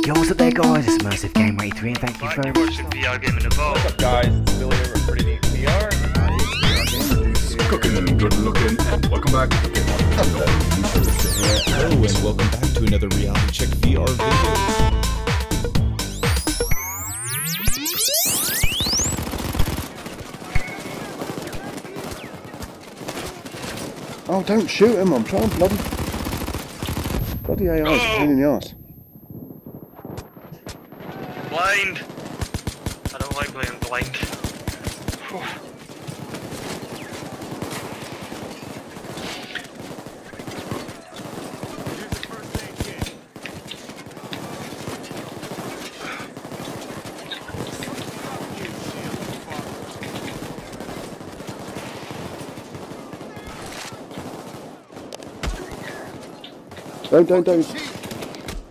Yo, what's up there guys, it's Immersive Gamer 83 and thank you very much. Watching VR Gaming Evolve. What's up guys, it's Billy over at Pretty Neat VR. Cooking and good looking, and welcome back. Hello and welcome back to another Reality Check VR video. Oh, don't shoot him, I'm trying to bloody AI is a pain in the arse. Blind. I don't like playing blind. Whew. Don't.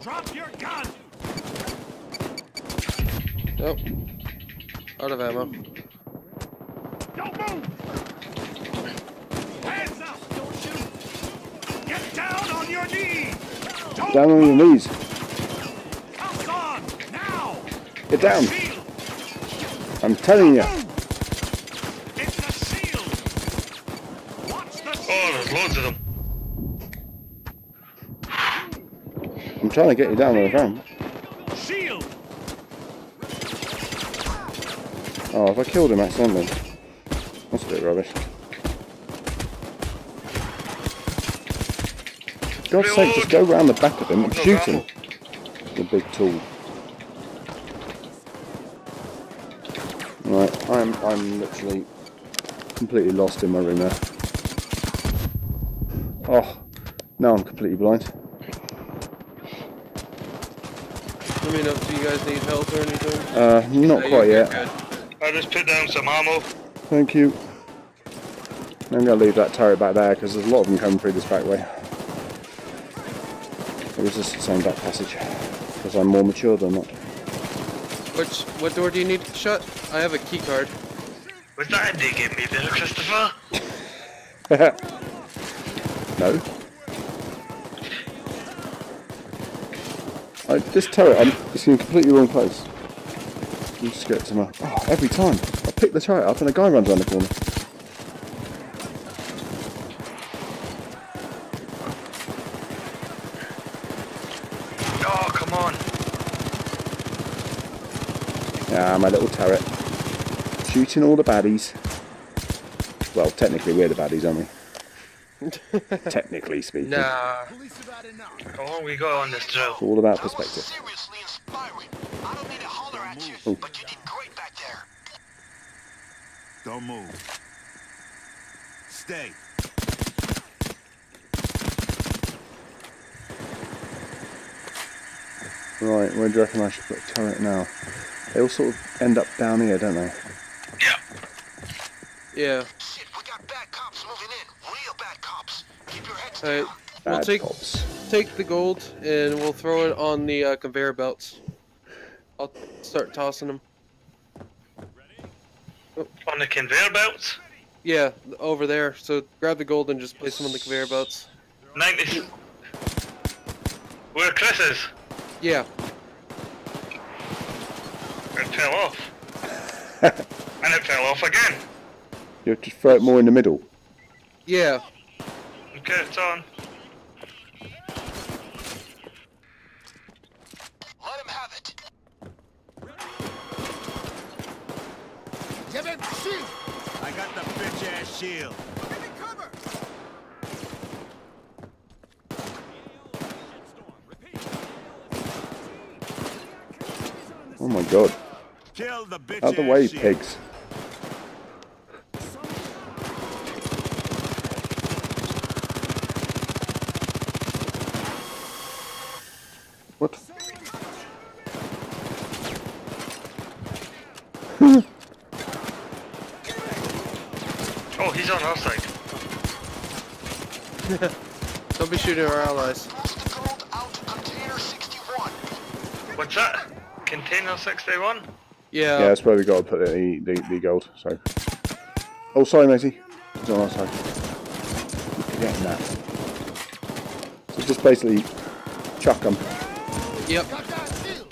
Drop your gun. Oh, out of ammo. Don't move. Hands up. Don't shoot. Get down on your knees. Don't Down on your knees. Cuffs on now. Get down. Shield. I'm telling you. It's the shield. Watch the shield. Oh, there's loads of them. I'm trying to get you down on the ground. Shield. Oh, have I killed him accidentally? That's a bit rubbish. God's sake, just go round the back of him and shoot him. The big tool. Right, I'm literally completely lost in my room now. Oh, now I'm completely blind. Let me know if you guys need help or anything. Not quite yet. Good. I just put down some ammo. Thank you. I'm going to leave that turret back there because there's a lot of them coming through this back way. It was just the same back passage because I'm more mature than that. What door do you need shut? I have a key card. Was that a dig at me there, Christopher? No. This turret, it's in a completely wrong place. You just get to my... Oh, every time. I pick the turret up and a guy runs around the corner. Oh, come on. Yeah, my little turret. Shooting all the baddies. Well, technically we're the baddies, aren't we? Technically speaking. Nah. How long we got on this drill? It's all about perspective. Seriously inspiring. I don't mean to holler at you, Oh. but you did great back there. Don't move. Stay. Right, where do you reckon I should put a turret now? They all sort of end up down here, don't they? Yeah. Shit, we got bad cops moving in. Real bad cops. Keep your heads Alright. down. We'll Bad take cops. the gold and we'll throw it on the conveyor belts. I'll start tossing them. On the conveyor belts? Yeah, over there. So grab the gold and just place them on the conveyor belts. 90. Where Chris is? Yeah. It fell off. And it fell off again. You have to throw it more in the middle. Yeah. Okay, it's on. Let him have it. Give him shield. I got the bitch ass shield. Give me cover. Oh my god. Kill the bitch Out the ass way, shield. pigs. What? Oh, he's on our side. Don't be shooting our allies. Toss the gold out to container 61. What's that? Container 61? Yeah. Yeah, that's where we got to put the gold. So. Oh, sorry, matey. It's on our side. Forgetting that. So just basically chuck them. Yep. Got that shield.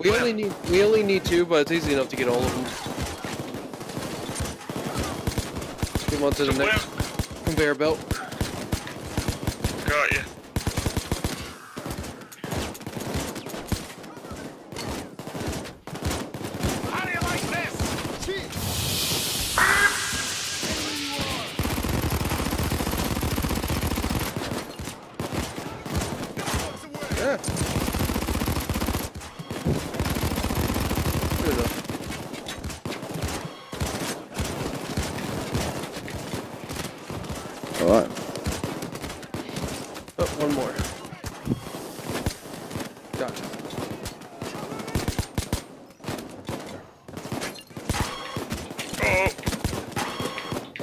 We only need 2, but it's easy enough to get all of them. Move on to the next conveyor belt. Got you. How do you like this? Yeah. Good enough. Alright. Oh, one more. Gotcha. Oh,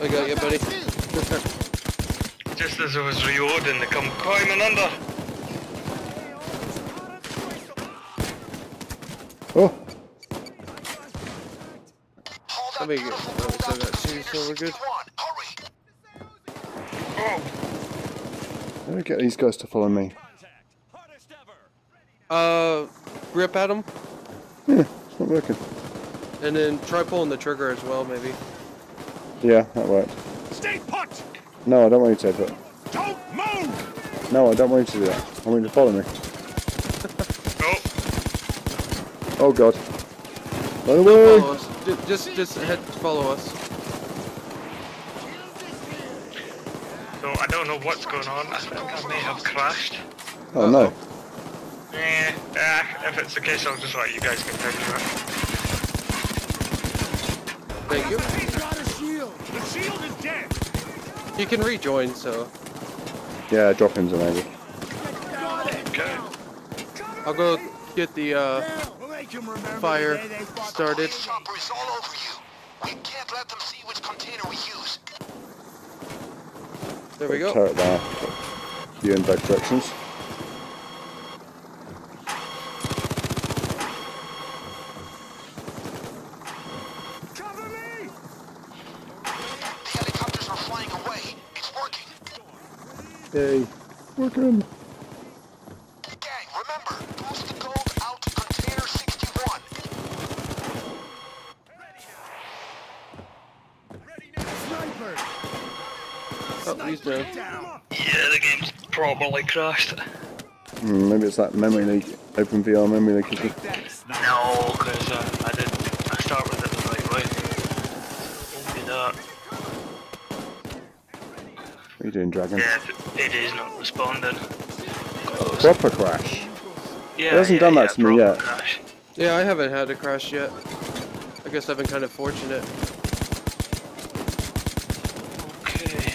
I got you, buddy. just as I was reloading, they come climbing under. Oh! Let me get. Oh, we still got 2, so we're good. Oh, Let me get these guys to follow me. Grip at them, Yeah, it's not working. and then try pulling the trigger as well, maybe. Yeah, that worked. Stay put! No, I don't want you to, but... Don't move! No, I don't want you to do that. I want you to follow me. oh, Oh god. Run Follow away! us. Just head follow us. so I don't know what's going on. I think I may have crashed. Oh no. If it's the case, I'll just let you guys continue it. Thank you. He's got a shield! The shield is dead! You can rejoin, so Yeah, drop-ins are maybe. Okay. I'll go get the We'll make him remember fire the day they fought started. Chopper is all over you. We can't let them see which container we use. There we go. Turret there. You in both directions. Cover me! The helicopters are flying away. It's working. Yay. Working. Gang, remember, boost the gold out to container 61. Sniper! Oh, he's down. Down! Yeah, the game's probably crashed. Maybe it's that memory leak. Open VR memory leak. Is it? No, because I start with it the right way. Won't be that. What are you doing, Dragon? Yeah, it is not responding. Proper crash. Yeah, It hasn't done that to me proper yet. crash. Yeah, I haven't had a crash yet. I guess I've been kind of fortunate. Okay.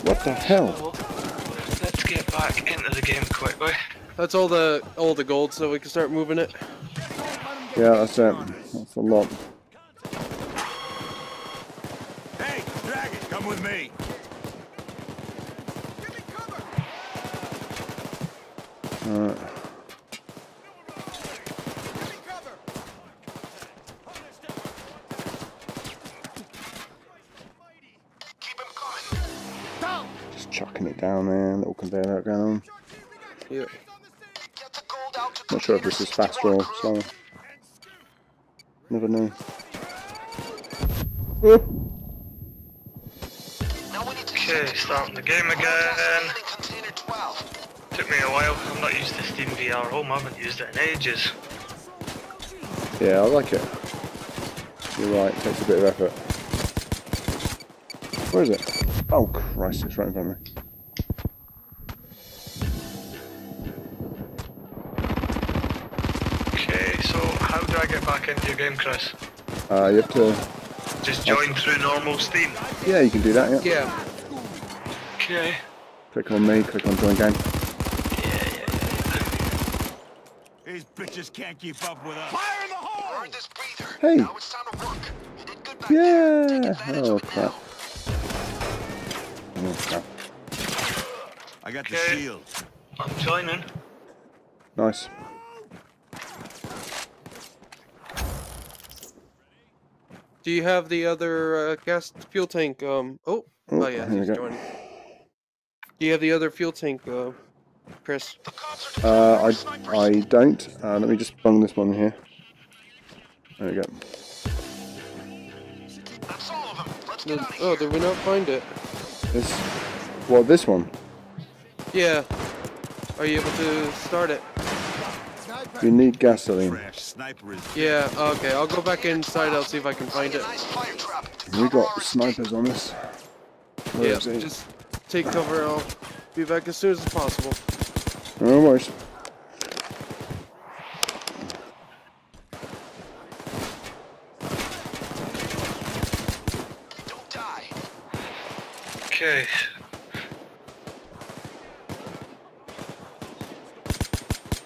What the hell? So, let's get back into the game quickly. That's all the gold, so we can start moving it. Yeah, that's it. That's a lot. Hey, Dragon, come with me. Alright. Keep him coming. Just chucking it down there. Little conveyor belt going on. Yeah. Get the gold out to Not sure if this is faster or slower. Never know. Oh. Now we need to Okay, starting the game again. in container 12. Took me a while. I'm not used to Steam VR Home. I haven't used it in ages. Yeah, I like it. You're right, it takes a bit of effort. Where is it? Oh Christ, it's right in front of me. Okay, so how do I get back into your game, Chris? You have to... Just join through normal Steam. Yeah, you can do that, yeah. Yeah. Okay. Click on me, click on join game. These bitches can't keep up with us. Fire in the hole! Earn this breather. Hey. Now it's time to work. You did good back there. Take Yeah! advantage Oh of it crap. now. Oh crap. I got the Okay. shield. I'm joining. Nice. Do you have the other gas fuel tank? Oh yeah, here we he's go. joining. Do you have the other fuel tank Chris? I don't. Let me just bung this one here. There we go. That's all of them. Let's get out of Oh, here. did we not find it? This. Well, this one. Yeah. Are you able to start it? You need gasoline. Trash sniper is Yeah, okay. I'll go back inside. I'll see if I can find it. Nice fire trap. We got snipers on us. Where Yeah, is he? just take cover. I'll be back as soon as possible. No worries. Don't die. Okay.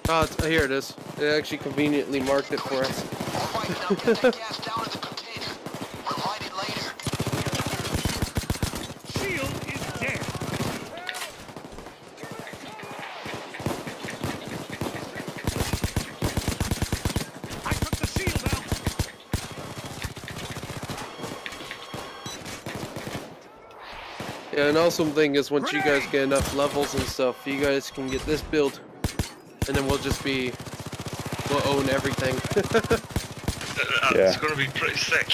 Ah, here it is. It actually conveniently marked it for us. All right, now get that gas down in the container. We'll hide it later. Shield is dead. I took the shield out. Yeah, an awesome thing is once you guys get enough levels and stuff, you guys can get this build, and then we'll own everything. It's gonna be pretty sick.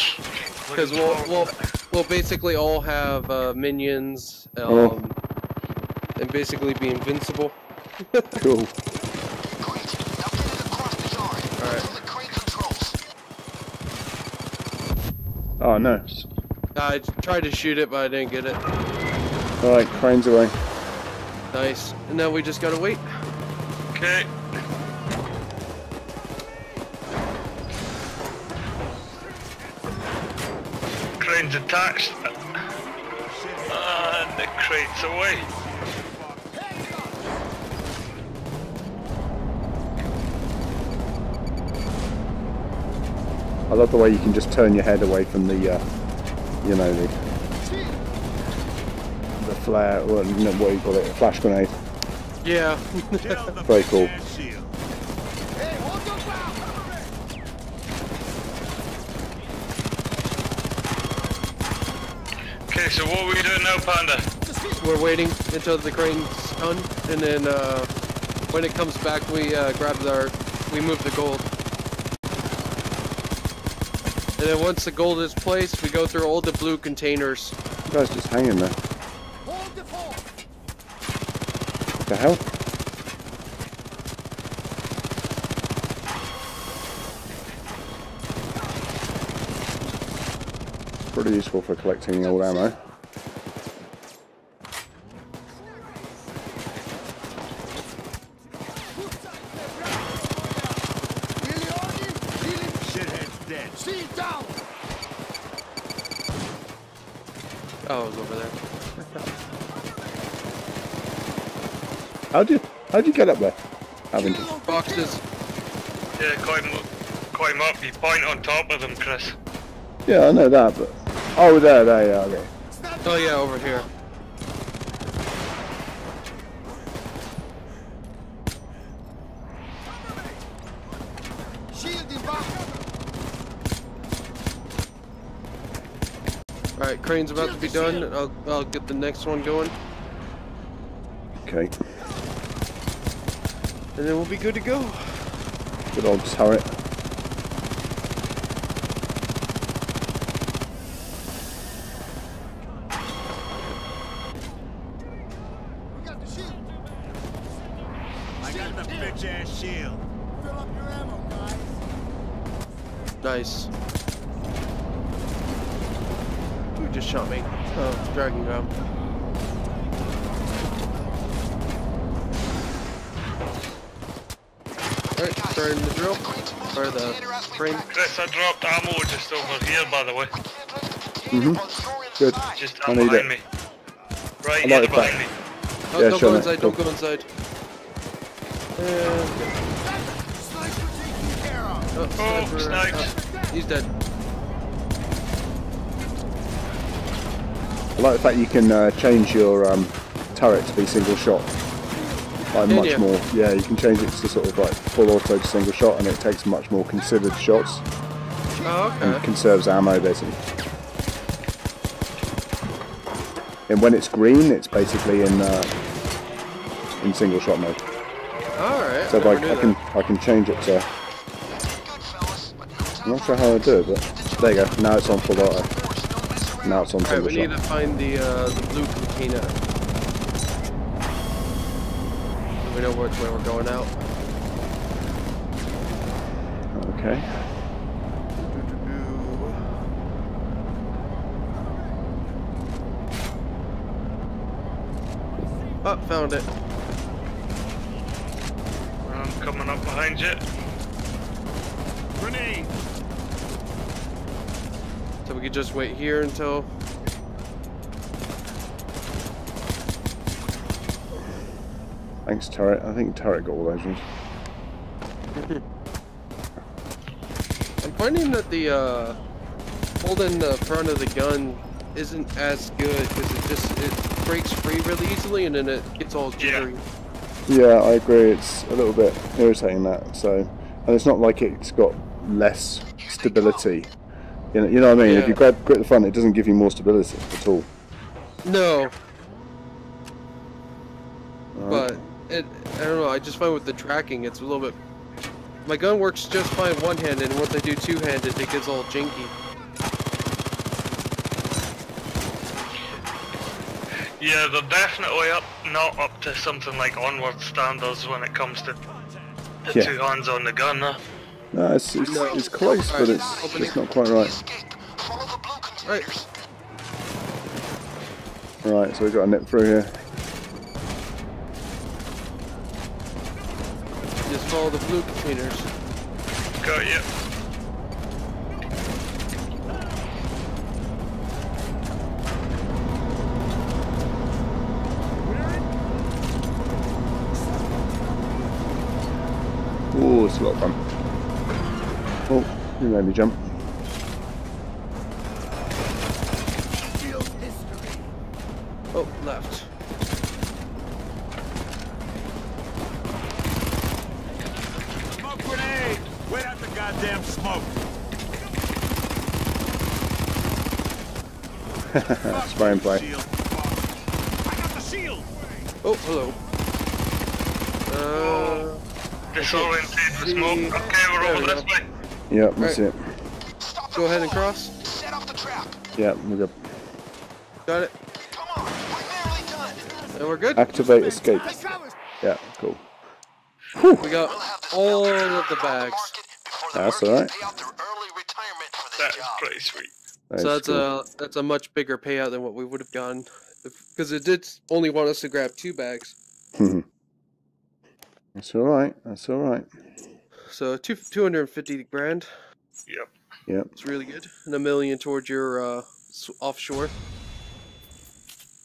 Because we'll basically all have minions, and basically be invincible. Cool. Great. Now get it across the yard. Alright. To the crane controls. Oh no. I tried to shoot it, but I didn't get it. Alright, cranes away. Nice. And now we just gotta wait. Okay. Crane's attached. And the crate's away. I love the way you can just turn your head away from the, you know, the flare, or what do you call it, a flash grenade. Yeah. Very cool. shield. Okay, so what are we doing now, Panda? We're waiting until the crane's done, and then when it comes back, we we move the gold. And then once the gold is placed, we go through all the blue containers. You guys just hanging there. What the hell? Pretty useful for collecting old ammo. Shithead's dead. Oh, it was over there. How'd you get up there? Haven't you? Boxes. Yeah, climb up. You point on top of them, Chris. Yeah, I know that, but oh, there, yeah, okay. Oh yeah, over here. Alright, crane's about to be done. I'll get the next one going, Okay, and then we'll be good to go. good old turret. I got the bitch ass shield. Nice. Who just shot me? Oh, dragon ground. Alright, starting the drill. Or the crane. Chris, I dropped ammo just over here, by the way. Good. Just I need behind it. me. Right I here like behind that. me. Oh, Yeah, don't sure, go mate. inside, Cool. don't go inside. Oh, snipes. He's dead. I like the fact you can change your turret to be single shot. Like Can much you? more. Yeah, you can change it to sort of like full auto to single shot, and it takes much more considered shots Oh, and okay. conserves ammo basically. And when it's green, it's basically in in single shot mode. Alright. So like I can change it to. I'm not sure how I do it, but there you go. Now it's on full auto. Now it's on Alright, single we need shot. to find the blue container. So we know which way we're going out. Okay. Oh, found it. I'm coming up behind you. Grenade. So we could just wait here until. Thanks, turret. I think turret got all those ones. I'm finding that the holding the front of the gun isn't as good because it breaks free really easily and then it gets all jittery. Yeah, I agree. It's a little bit irritating that. So, and it's not like it's got less stability. You know what I mean? Yeah. If you grip the front, it doesn't give you more stability at all. No. But I don't know. I just find with the tracking, it's a little bit. My gun works just fine one-handed, and once I do two-handed, it gets all janky. Yeah, they're definitely not up to something like Onward standards when it comes to the two hands on the gun. No, it's close, but it's not quite right. Right. Right, so we've got to nip through here. Just follow the blue containers. Got you. Oh, it's a lot of fun. Oh, you made me jump. Oh, left. Smoke grenade! Wait out the goddamn smoke! Spray and play. Shield. I got the shield. Oh, hello. Disoriented with smoke. Okay, we're There over we this go. way. Yep, that's it. Go ahead and cross. Set off the trap. Yeah, we're good. Got it. Come on, we're nearly done. And we're good. Activate escape. Yeah, cool. We got all of the bags. That's alright. That's pretty sweet. So that's a much bigger payout than what we would have gotten, because it did only want us to grab 2 bags. That's alright. That's alright. So 250 grand. Yep. Yep. It's really good, and $1 million towards your offshore.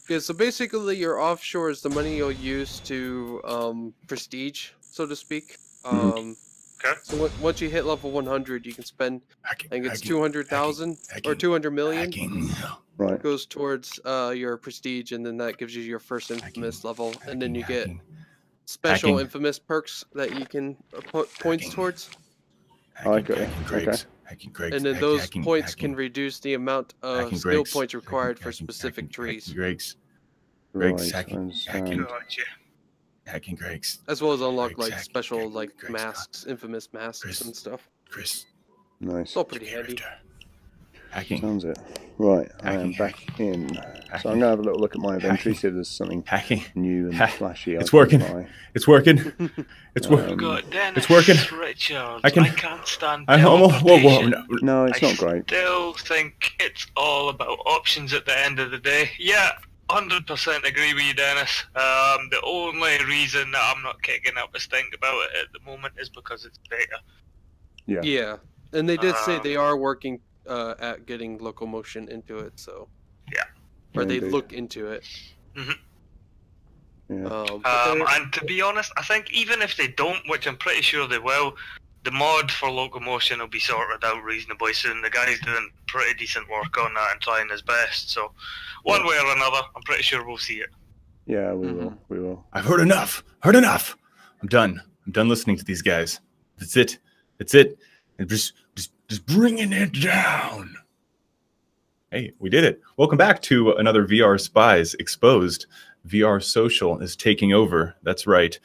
Okay, so basically your offshore is the money you'll use to prestige, so to speak. Okay. So once you hit level 100, you can spend, I think it's 200,000 or 200 million. Right. Goes towards your prestige, and then that gives you your first infamous level, and then you get special infamous perks that you can put points towards. Okay. And then those points can reduce the amount of skill points required for specific trees. Right. Hacking Greg's. As well as unlock like special like masks, infamous masks and stuff. Chris. Nice. It's all pretty handy. Hacking. Sounds it. Right, I am back in. So I'm going to have a little look at my inventory, see if there's something new and flashy. It's working. It's working. It's working. It's working. Richard, I can't stand whoa, No, it's not great. I still think it's all about options at the end of the day. Yeah, 100% agree with you, Dennis. The only reason that I'm not kicking up a stink about it at the moment is because it's beta. Yeah, and they did say they are working at getting locomotion into it, so or they look into it. And to be honest, I think even if they don't, which I'm pretty sure they will, the mod for locomotion will be sorted out reasonably soon. The guy's doing pretty decent work on that and trying his best, so one way or another, I'm pretty sure we'll see it. Yeah, we will. We will. I've heard enough. Heard enough. I'm done. I'm done listening to these guys. That's it. That's it. And just bringing it down. Hey, we did it. Welcome back to another VR Spies Exposed. VR Social is taking over. That's right.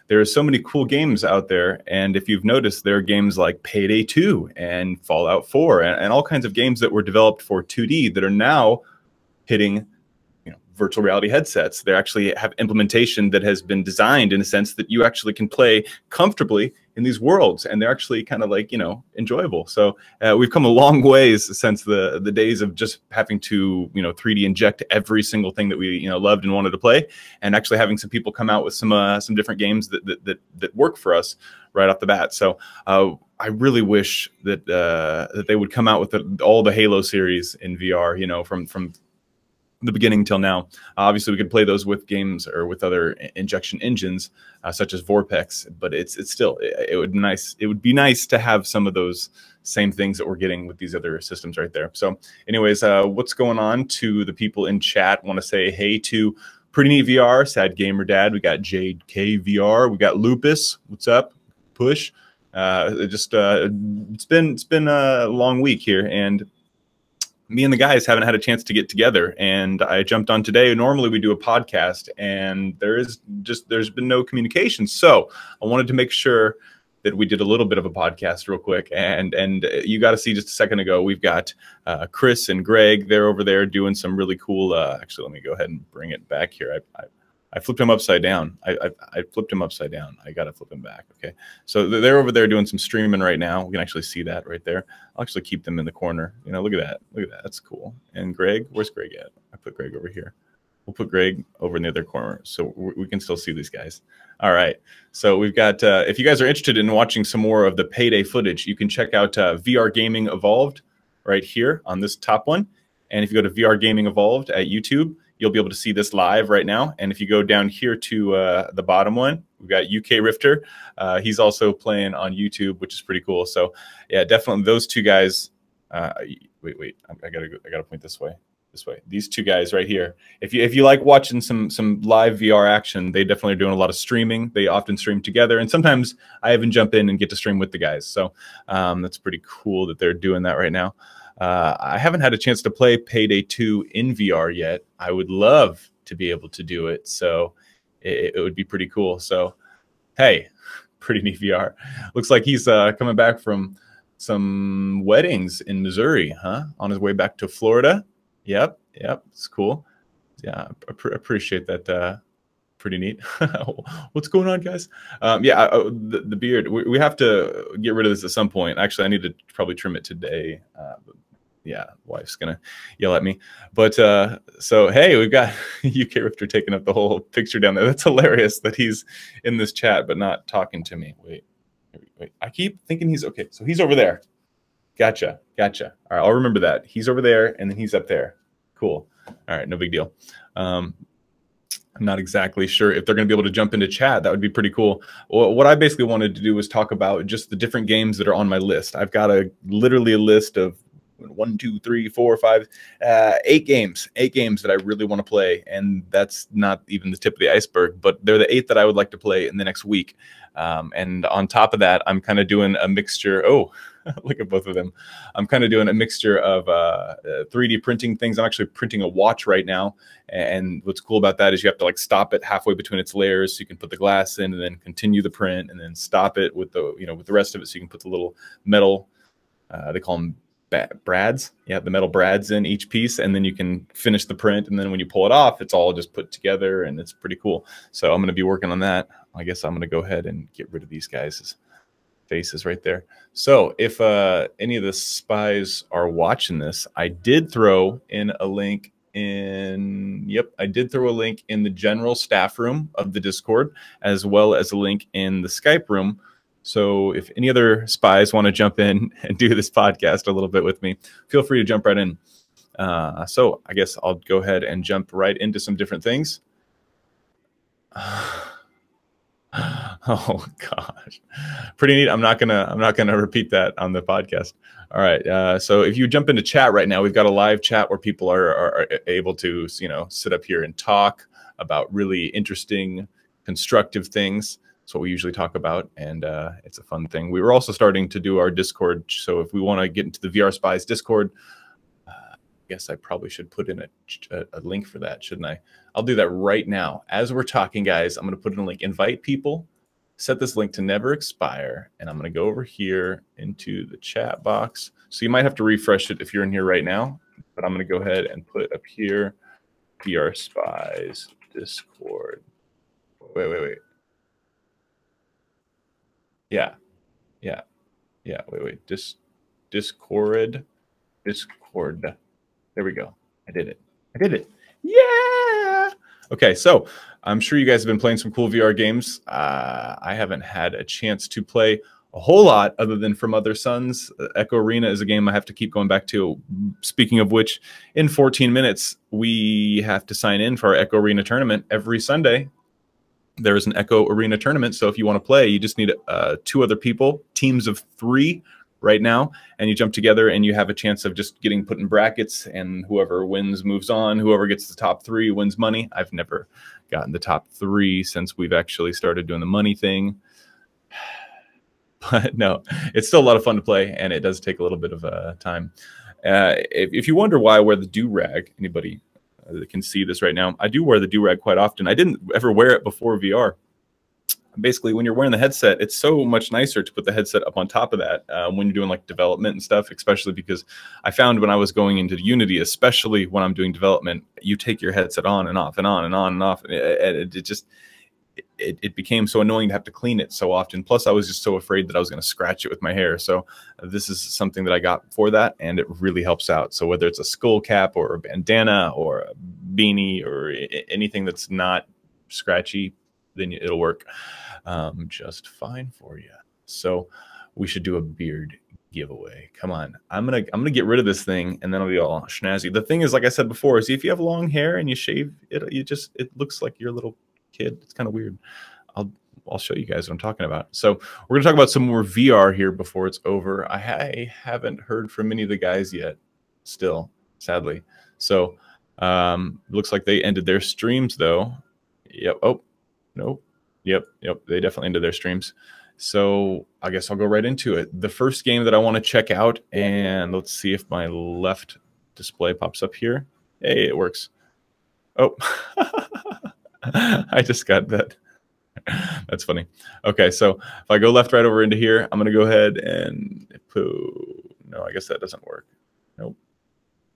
There are so many cool games out there, and if you've noticed, there are games like Payday 2 and Fallout 4 and all kinds of games that were developed for 2D that are now hitting virtual reality headsets. They actually have implementation that has been designed in a sense that you actually can play comfortably in these worlds, and they're actually kind of like, enjoyable. So we've come a long ways since the days of just having to 3D inject every single thing that we loved and wanted to play, and actually having some people come out with some different games that work for us right off the bat. So I really wish that that they would come out with all the Halo series in VR, from the beginning till now. Obviously, we could play those with games or with other injection engines, such as Vorpex. But it's still, it would be nice. It would be nice to have some of those same things that we're getting with these other systems right there. So, anyways, what's going on? To the people in chat, want to say hey to Pretty Neat VR, Sad Gamer Dad. We got Jade K VR. We got Lupus. What's up? Push. It's been a long week here, and me and the guys haven't had a chance to get together, and I jumped on today. Normally we do a podcast, and there's been no communication. So I wanted to make sure that we did a little bit of a podcast real quick. And you got to see just a second ago, we've got Chris and Greg. They're over there doing some really cool. Actually, let me go ahead and bring it back here. I flipped him upside down. I flipped him upside down. I got to flip him back. Okay. So they're over there doing some streaming right now. We can actually see that right there. I'll actually keep them in the corner. Look at that. Look at that. That's cool. And Greg, where's Greg at? I put Greg over here. We'll put Greg over in the other corner so we can still see these guys. All right. So we've got, if you guys are interested in watching some more of the Payday footage, you can check out VR Gaming Evolved right here on this top one. And if you go to VR Gaming Evolved at YouTube, you'll be able to see this live right now. And if you go down here to the bottom one, we've got UKRifter. He's also playing on YouTube, which is pretty cool. So yeah, definitely those two guys. Wait, I gotta point this way. These two guys right here. If you like watching some live VR action, they definitely are doing a lot of streaming. They often stream together, and sometimes I even jump in and get to stream with the guys. So that's pretty cool that they're doing that right now. I haven't had a chance to play Payday 2 in VR yet. I would love to be able to do it, so it would be pretty cool. So, hey, Pretty Neat VR. Looks like he's coming back from some weddings in Missouri, huh? On his way back to Florida. Yep, it's cool. Yeah, I appreciate that. Pretty neat. What's going on, guys? The beard. We have to get rid of this at some point. Actually, I need to probably trim it today. Yeah, wife's gonna yell at me. But so hey, we've got UKRifter taking up the whole picture down there. That's hilarious that he's in this chat but not talking to me. Wait. I keep thinking he's okay. So he's over there. Gotcha. All right, I'll remember that. He's over there, and then he's up there. Cool. All right, no big deal. I'm not exactly sure if they're going to be able to jump into chat. That would be pretty cool. Well, what I basically wanted to do was talk about just the different games that are on my list. I've got literally a list of 1, 2, 3, 4, 5, 8 games that I really want to play, and that's not even the tip of the iceberg, but they're the 8 that I would like to play in the next week. And on top of that, I'm kind of doing a mixture. Oh, look at both of them. I'm kind of doing a mixture of 3D printing things. I'm actually printing a watch right now, and what's cool about that is you have to like stop it halfway between its layers so you can put the glass in, and then continue the print, and then stop it with the with the rest of it so you can put the little metal. They call them brads. Yeah, the metal brads in each piece, and then you can finish the print, and then when you pull it off, it's all just put together, and it's pretty cool. So I'm going to be working on that. I guess I'm going to go ahead and get rid of these guys' faces right there. So if any of the spies are watching this, I did throw in a link in the general staff room of the Discord, as well as a link in the Skype room. So if any other spies want to jump in and do this podcast a little bit with me, feel free to jump right in. So I guess I'll go ahead and jump right into some different things. Oh gosh, pretty neat. I'm not gonna repeat that on the podcast. All right. So if you jump into chat right now, we've got a live chat where people are able to sit up here and talk about really interesting, constructive things. That's what we usually talk about, and it's a fun thing. We were also starting to do our Discord, so if we want to get into the VRSpies Discord, guess I probably should put in a link for that, shouldn't I? I'll do that right now. As we're talking, guys, I'm going to put in a link. Invite people. Set this link to never expire. And I'm going to go over here into the chat box. So you might have to refresh it if you're in here right now. But I'm going to go ahead and put up here VRSpies Discord. Wait. Yeah. Wait. Discord. There we go. I did it. Yeah. Okay, so I'm sure you guys have been playing some cool VR games. I haven't had a chance to play a whole lot other than From Other Suns. Echo Arena is a game I have to keep going back to. Speaking of which, in 14 minutes, we have to sign in for our Echo Arena tournament every Sunday. There is an Echo Arena tournament, so if you want to play, you just need 2 other people, teams of 3 right now, and you jump together and you have a chance of just getting put in brackets, and whoever wins moves on. Whoever gets the top 3 wins money. I've never gotten the top 3 since we've actually started doing the money thing. But no, it's still a lot of fun to play, and it does take a little bit of time. If you wonder why I wear the do-rag, anybody that can see this right now, I do wear the do-rag quite often. I didn't ever wear it before VR. Basically, when you're wearing the headset, it's so much nicer to put the headset up on top of that when you're doing like development and stuff, especially because I found when I was going into Unity, especially when I'm doing development, you take your headset on and off and on and on and off. And it became so annoying to have to clean it so often. Plus, I was just so afraid that I was going to scratch it with my hair. So this is something that I got for that, and it really helps out. So whether it's a skull cap or a bandana or a beanie or anything that's not scratchy, then it'll work just fine for you. So we should do a beard giveaway. Come on, I'm gonna get rid of this thing, and then it'll be all snazzy. The thing is, like I said before, is if you have long hair and you shave it, it looks like you're a little kid. It's kind of weird. I'll show you guys what I'm talking about. So we're gonna talk about some more VR here before it's over. I haven't heard from many of the guys yet, still, sadly. So looks like they ended their streams though. Yep. Oh. Nope. Yep. They definitely ended their streams. So I guess I'll go right into it. The first game that I want to check out, and let's see if my left display pops up here. Hey, it works. Oh, I just got that. That's funny. Okay, so if I go left right over into here, I'm going to go ahead and no, I guess that doesn't work. Nope.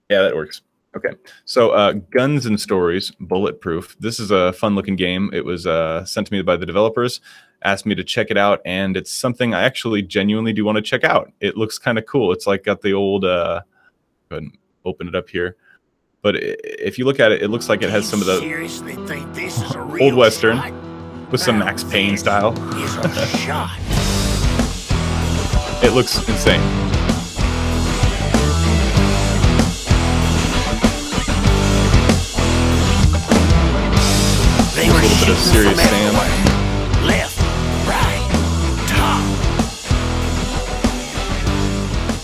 Yeah, that works. Okay, so Guns and Stories, Bulletproof. This is a fun-looking game. It was sent to me by the developers, asked me to check it out, and it's something I actually genuinely do want to check out. It looks kind of cool. It's like got the old, go ahead and open it up here. But if you look at it, it looks like it has some of the old Western with some Max Payne style. It looks insane. A little bit of Serious Sam. Left, right, top.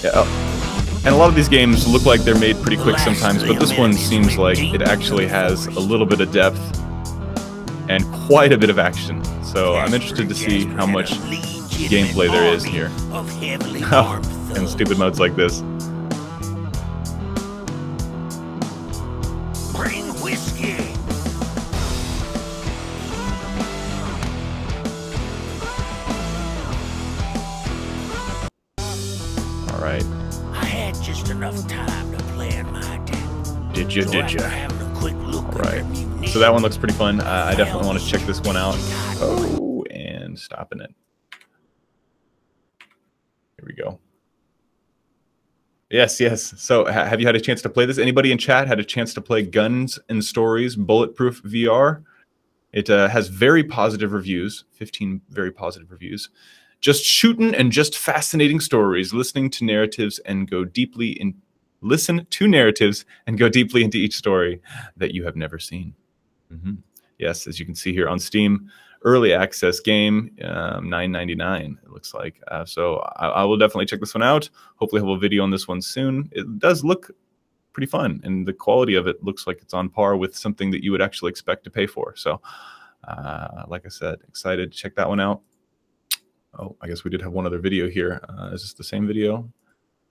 Yeah, oh. And a lot of these games look like they're made pretty quick sometimes, but this one seems like it actually has a little bit of depth and quite a bit of action. So I'm interested to see how much gameplay there is here. And stupid modes like this. Bring whiskey. All right. I had just enough time to plan my day. Did you? All right. So that one looks pretty fun. I definitely want to check this one out. Oh, and stopping it. Here we go. Yes. So have you had a chance to play this? Anybody in chat had a chance to play Guns and Stories Bulletproof VR? It has very positive reviews, 15 very positive reviews. Just shooting and just fascinating stories, listening to narratives and go deeply in. Listen to narratives and go deeply into each story that you have never seen. Yes, as you can see here on Steam, early access game, $9.99. It looks like. So I will definitely check this one out. Hopefully, have a video on this one soon. It does look pretty fun, and the quality of it looks like it's on par with something that you would actually expect to pay for. So, like I said, excited to check that one out. Oh, I guess we did have one other video here. Is this the same video?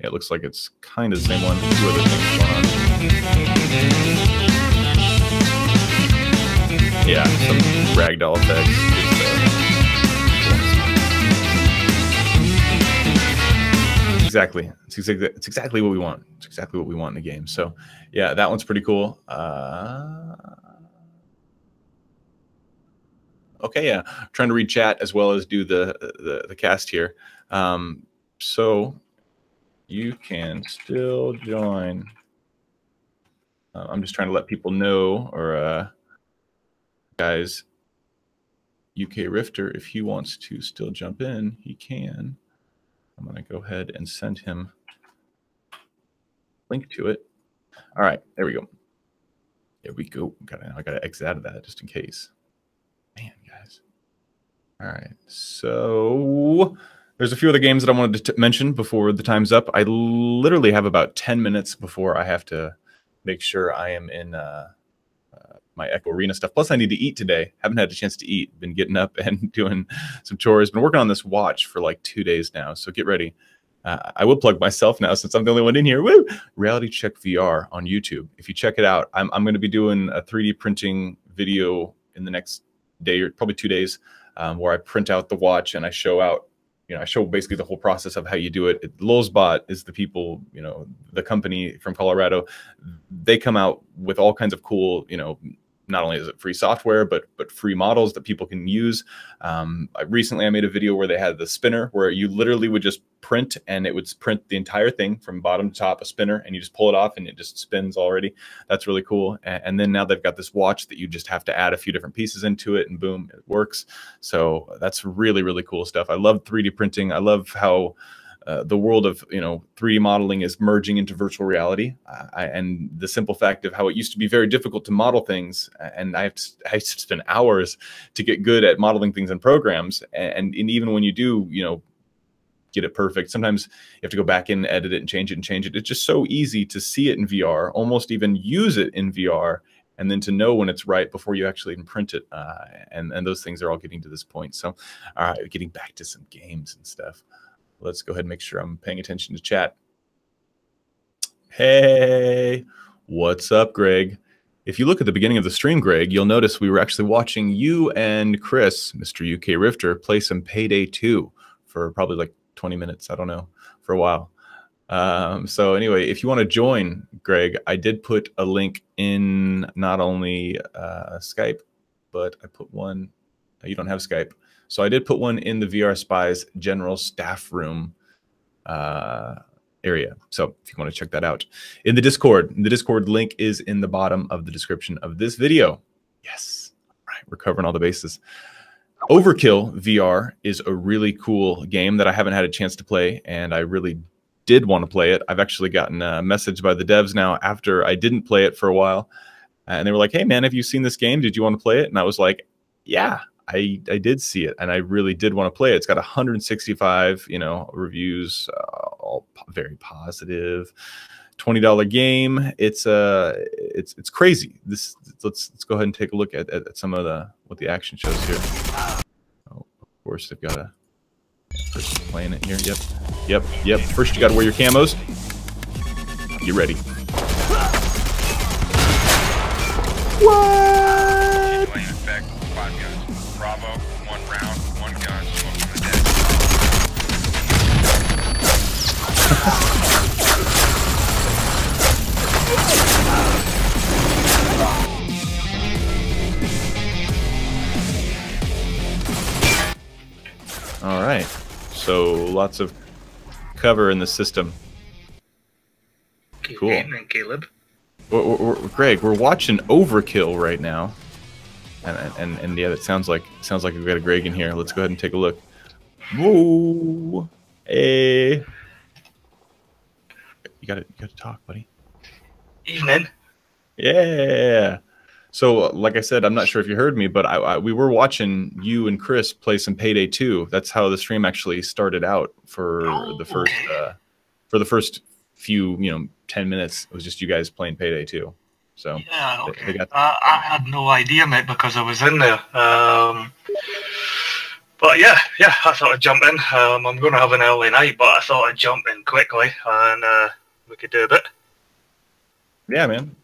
Yeah, it looks like it's kind of the same one. Two other things going on. Yeah, some ragdoll effects. Exactly. It's exactly what we want. It's exactly what we want in the game. So, yeah, that one's pretty cool. Okay, yeah. I'm trying to read chat as well as do the cast here. So you can still join. I'm just trying to let people know, or guys, UKRifter, if he wants to still jump in, he can. I'm going to go ahead and send him a link to it. All right, there we go. There we go. I got to exit out of that just in case. Man, guys. All right, so there's a few other games that I wanted to mention before the time's up. I literally have about 10 minutes before I have to make sure I am in my Echo Arena stuff. Plus, I need to eat today. Haven't had a chance to eat. Been getting up and doing some chores. Been working on this watch for like 2 days now, so get ready. I will plug myself now since I'm the only one in here. Woo! Reality Check VR on YouTube. If you check it out, I'm going to be doing a 3D printing video in the next day or probably 2 days, where I print out the watch and I show out. I show basically the whole process of how you do it. Lulzbot is the people, the company from Colorado. They come out with all kinds of cool, not only is it free software, but free models that people can use. Recently, I made a video where they had the spinner, where you literally would just print, and it would print the entire thing from bottom to top, a spinner, and you just pull it off, and it just spins already. That's really cool. And then now they've got this watch that you just have to add a few different pieces into it, and boom, it works. So that's really, really cool stuff. I love 3D printing. I love how the world of 3D modeling is merging into virtual reality, and the simple fact of how it used to be very difficult to model things, and I used to spend hours to get good at modeling things in programs, and even when you do get it perfect, sometimes you have to go back in, edit it, and change it. It's just so easy to see it in VR, almost even use it in VR, and then to know when it's right before you actually even print it, and those things are all getting to this point. So, all right, getting back to some games and stuff. Let's go ahead and make sure I'm paying attention to chat. Hey, what's up, Greg? If you look at the beginning of the stream, Greg, you'll notice we were actually watching you and Chris, Mr. UKRifter, play some Payday 2 for probably like 20 minutes. I don't know, for a while. So anyway, if you want to join, Greg, I did put a link in not only Skype, but I put one. You don't have Skype. So I did put one in the VRSpies general staff room area. So if you want to check that out in the Discord link is in the bottom of the description of this video. Yes. All right. We're covering all the bases. Overkill VR is a really cool game that I haven't had a chance to play, and I really did want to play it. I've actually gotten a message by the devs now after I didn't play it for a while. And they were like, hey, man, have you seen this game? Did you want to play it? And I was like, yeah. I did see it, and I really did want to play it. It's got 165, reviews, all very positive. $20 game. It's crazy. Let's go ahead and take a look at some of what the action shows here. Oh, of course, they've got a person playing it here. Yep. First, you got to wear your camos. You ready? What? Bravo, 1 round, 1 gun, smoke from the dead. All right, so lots of cover in the system. Cool. Good evening, Caleb. Greg, we're watching Overkill right now. And yeah, it sounds like we've got a Greg in here. Let's go ahead and take a look. Whoa, hey, you got to talk, buddy. Evening. Yeah. So, like I said, I'm not sure if you heard me, but we were watching you and Chris play some Payday 2. That's how the stream actually started out for the first few 10 minutes. It was just you guys playing Payday 2. So yeah, okay. I had no idea, mate, because I was in there. But yeah, I thought I'd jump in. I'm going to have an early night, but I thought I'd jump in quickly, and we could do a bit. Yeah, man.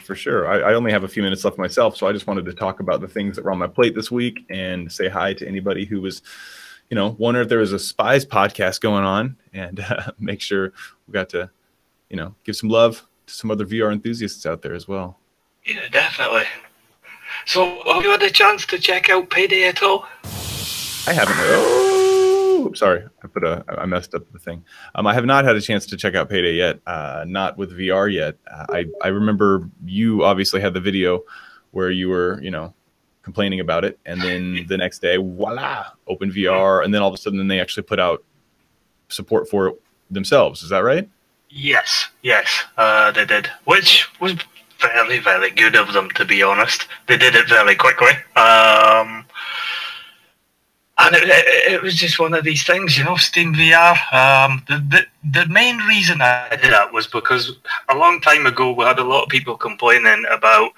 For sure. I only have a few minutes left myself, so I just wanted to talk about the things that were on my plate this week and say hi to anybody who was, wondering if there was a Spies podcast going on, and make sure we got to, give some love to some other VR enthusiasts out there as well. Yeah, definitely. So, have you had a chance to check out Payday at all? I haven't. Oh, sorry. I messed up the thing. I have not had a chance to check out Payday yet. Not with VR yet. I remember you obviously had the video where you were, complaining about it, and then the next day, voila, open VR, and then all of a sudden, they actually put out support for it themselves. Is that right? Yes, they did, which was very, very good of them, to be honest. They did it very quickly. And it was just one of these things, Steam VR. The main reason I did that was because a long time ago we had a lot of people complaining about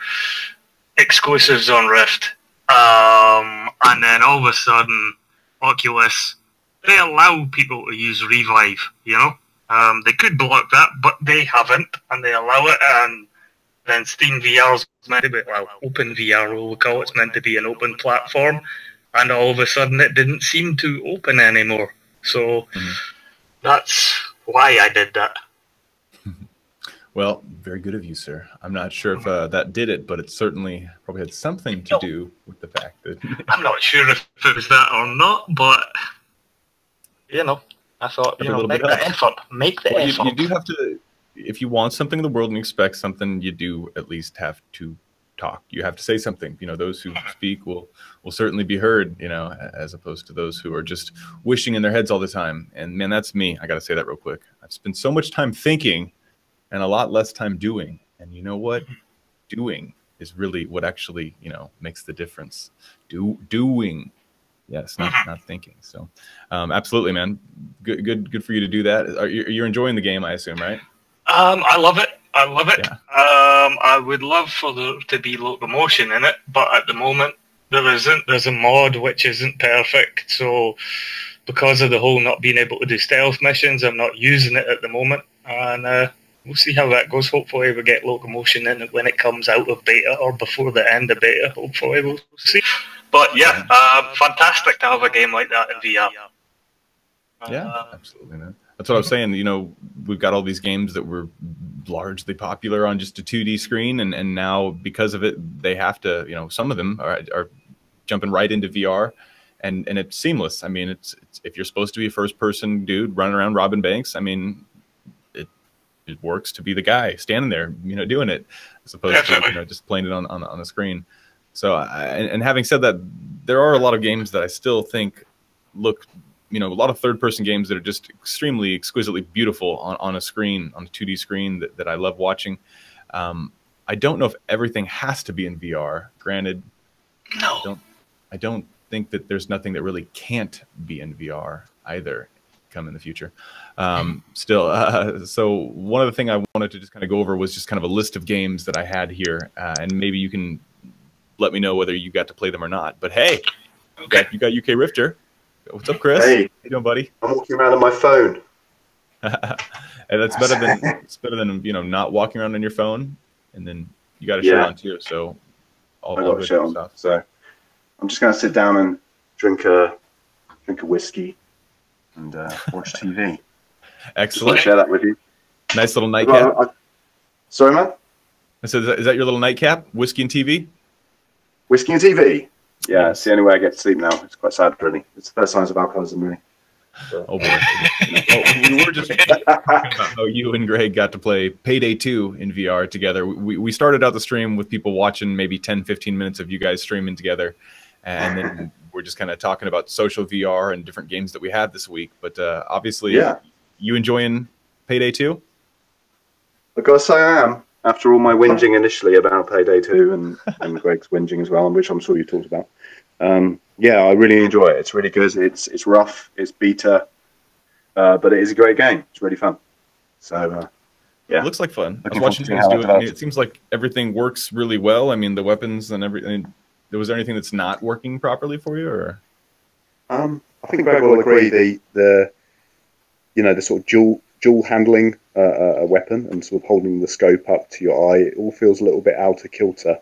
exclusives on Rift. And then all of a sudden, Oculus, they allow people to use Revive, They could block that, but they haven't, and they allow it. And then Steam VR is meant to be, Open VR, we'll call it. It's meant to be an open platform. And all of a sudden, it didn't seem to open anymore. So that's why I did that. Well, very good of you, sir. I'm not sure if that did it, but it certainly probably had something to do with the fact that... I'm not sure if it was that or not, but, I thought, make the effort. Make the effort. You do have to... If you want something in the world and expect something, you do at least have to talk. You have to say something. Those who speak will certainly be heard, as opposed to those who are just wishing in their heads all the time. And man, that's me. I got to say that real quick. I've spent so much time thinking and a lot less time doing. And you know what? Doing is really what actually, makes the difference. Doing. Yes, not thinking. So absolutely, man. Good for you to do that. You're enjoying the game, I assume, right? I love it. Yeah. I would love for there to be locomotion in it, but at the moment there isn't. There's a mod which isn't perfect, so because of the whole not being able to do stealth missions, I'm not using it at the moment, and we'll see how that goes. Hopefully we'll get locomotion in it when it comes out of beta or before the end of beta. Hopefully we'll see. But yeah, fantastic to have a game like that in VR. Yeah, absolutely, man. That's what I was saying. We've got all these games that were largely popular on just a 2D screen, and now because of it, they have to, some of them are jumping right into VR, and it's seamless. I mean, it's if you're supposed to be a first-person dude running around robbing banks, I mean, it works to be the guy standing there, doing it, as opposed to just playing it on the screen. So, and having said that, there are a lot of games that I still think look. A lot of third-person games that are just extremely exquisitely beautiful on a screen, on a 2D screen that I love watching. I don't know if everything has to be in VR. Granted, no. I don't think that there's nothing that really can't be in VR either come in the future. So one of the things I wanted to just kind of go over was just kind of a list of games that I had here, and maybe you can let me know whether you got to play them or not. But hey, you got UKRifter. What's up, Chris? Hey, how you doing, buddy? I'm walking around on my phone. And that's better than not walking around on your phone. And then you got a shirt on too, so I got a shirt on stuff. So I'm just gonna sit down and drink a whiskey and watch TV. Excellent. I'll share that with you. Nice little nightcap. Sorry, man. So is that your little nightcap? Whiskey and TV? Whiskey and TV. Yeah, it's the only way I get to sleep now. It's quite sad, really. It's the first signs of alcoholism, really. So, oh, boy. Well, we were just talking about how you and Greg got to play Payday 2 in VR together. We started out the stream with people watching maybe 10, 15 minutes of you guys streaming together. And then we're just kind of talking about social VR and different games that we had this week. But obviously, you enjoying Payday 2? I've got to say I am. After all my whinging initially about Payday 2 and Greg's whinging as well, which I'm sure you talked about. I really enjoy it. It's really good. It's rough. It's beta. But it is a great game. It's really fun. So, It looks like fun. I was watching you guys do it. I mean, it seems like everything works really well. I mean, the weapons and everything. Was there anything that's not working properly for you? Or I think Greg will agree. The sort of dual handling a weapon and sort of holding the scope up to your eye, it all feels a little bit out of kilter.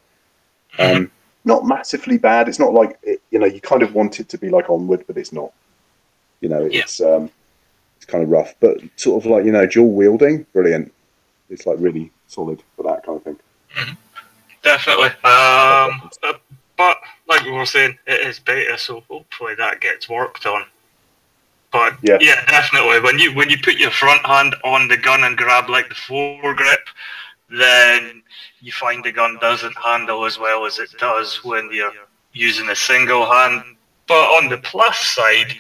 Not massively bad. It's not like you kind of want it to be like Onward, but it's not. It's kind of rough, but sort of like dual wielding, brilliant. It's like really solid for that kind of thing. Definitely. But like we were saying, it is beta, so hopefully that gets worked on. But yeah, definitely. When you put your front hand on the gun and grab like the foregrip, then you find the gun doesn't handle as well as it does when you're using a single hand. But on the plus side,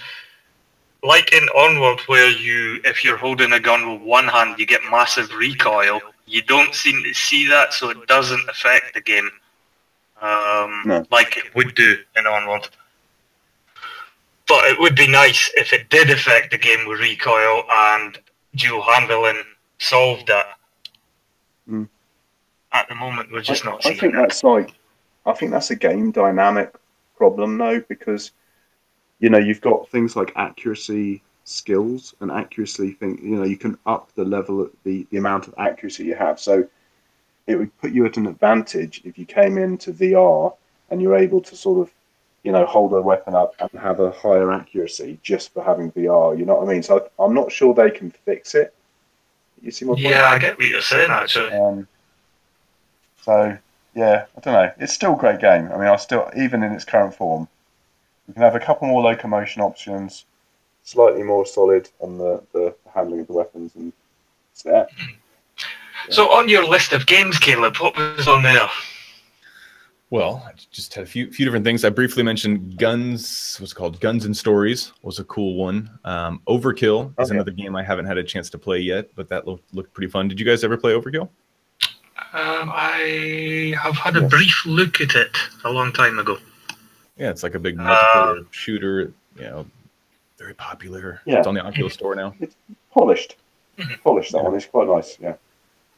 like in Onward, where if you're holding a gun with one hand, you get massive recoil. You don't seem to see that, so it doesn't affect the game like it would do in Onward. But it would be nice if it did affect the game with recoil and dual handling solved that. At the moment, we're just not seeing that. I think that's a game dynamic problem, though, because you've got things like accuracy skills and accuracy you can up the level of the amount of accuracy you have. So it would put you at an advantage if you came into VR and you're able to sort of hold a weapon up and have a higher accuracy just for having VR. You know what I mean? So I'm not sure they can fix it. You see my point? Yeah, I get what you're saying, actually. So yeah, I don't know. It's still a great game. I mean, even in its current form, you can have a couple more locomotion options, slightly more solid on the handling of the weapons, and it's there. So on your list of games, Caleb, what was on there? Well, I just had a few different things. I briefly mentioned Guns. What's it called? Guns and Stories was a cool one. Overkill is another game I haven't had a chance to play yet, but that looked pretty fun. Did you guys ever play Overkill? I have had a brief look at it a long time ago. Yeah, it's like a big multiplayer shooter. Very popular. Yeah. It's on the Oculus Store now. It's polished. Polished, that one. It's quite nice, yeah.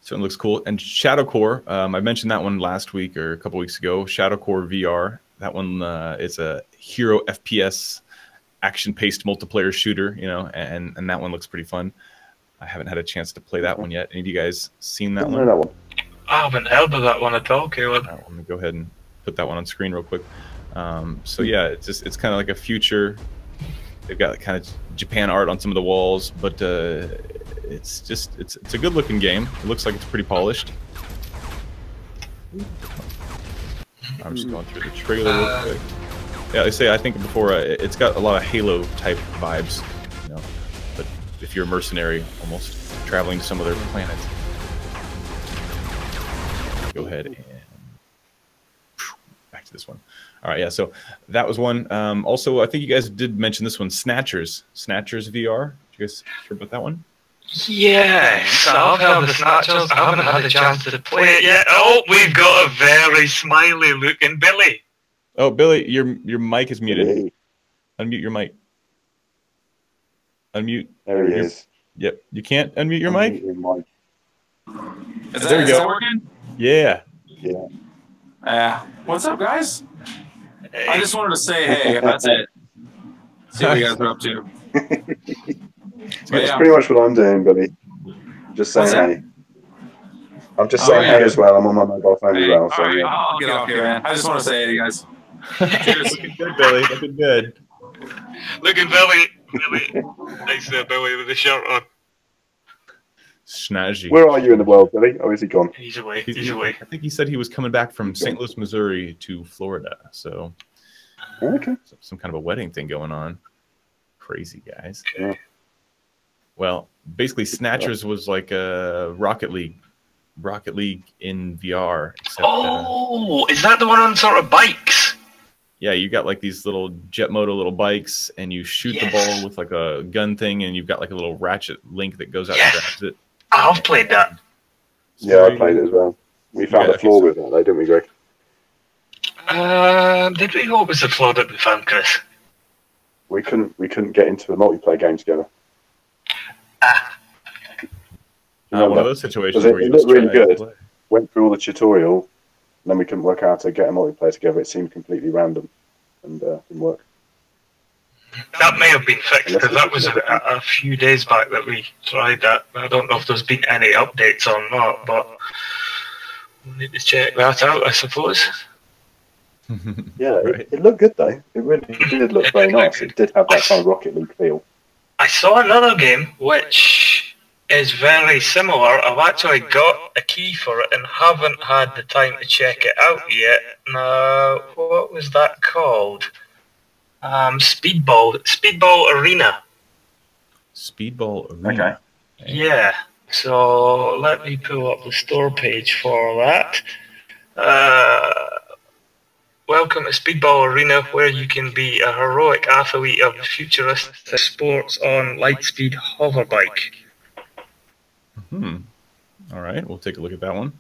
So it looks cool. And Shadow Core, I mentioned that one last week or a couple weeks ago. Shadow Core VR. That one is a hero FPS action-paced multiplayer shooter, and that one looks pretty fun. I haven't had a chance to play that one yet. Any of you guys seen that one? That one. I haven't heard of that one at all, Caleb. Let me go ahead and put that one on screen real quick. So yeah, it's kind of like a future. They've got kind of Japan art on some of the walls, but it's a good looking game. It looks like it's pretty polished. I'm just going through the trailer real quick. Yeah, I think before it's got a lot of Halo type vibes, but if you're a mercenary, almost traveling to some other planet. Go ahead and back to this one. All right, yeah, so that was one. Also, I think you guys did mention this one, Snatchers VR. Did you guys hear about that one? Yes, I've heard the Snatchers. I haven't had a chance to play it yet. Oh, we've got a very smiley looking Billy. Oh, Billy, your mic is muted. Hey. Unmute your mic. Unmute. There he is. Yep, you can't unmute your mic? Is that working? Yeah. What's up, guys? Hey. I just wanted to say, hey, that's it. See what you guys are up to. That's pretty much what I'm doing, Billy. Just saying hey. I'm just saying hey as well. I'm on my mobile phone as well. So, right, I'll get off here, man. I just want to say hey, guys. Looking good, Billy. Looking good. Looking Billy. Nice Billy with the shirt on. Snazzy. Where are you in the world, Billy? Oh, is he gone? He's away. He's away. I think he said he was coming back from St. Louis, Missouri to Florida. So, some kind of a wedding thing going on. Crazy guys. Yeah. Well, basically, Snatchers was like a Rocket League in VR. Except, is that the one on sort of bikes? Yeah, you got like these little jet moto little bikes, and you shoot the ball with like a gun thing, and you've got like a little ratchet link that goes out and grabs it. I've played that. Yeah, I played it as well. We found a flaw with that, though, didn't we, Greg? Did we? What was the flaw that we found, Chris? We couldn't get into a multiplayer game together. One of those situations where it looked really good. Went through all the tutorial, and then we couldn't work out how to get a multiplayer together. It seemed completely random and didn't work. That that may have been fixed because that was a few days back that we tried that. I don't know if there's been any updates or not, but we'll need to check that out, I suppose. Yeah, Right. it looked good though. It really did look very nice. It did have that kind of Rocket League feel. I saw another game which is very similar. I've actually got a key for it and haven't had the time to check it out yet. Now, what was that called? Speedball Arena. Speedball Arena. Okay. Yeah. So let me pull up the store page for that. Welcome to Speedball Arena, where you can be a heroic athlete of futuristic sports on Lightspeed hoverbike. All right, we'll take a look at that one.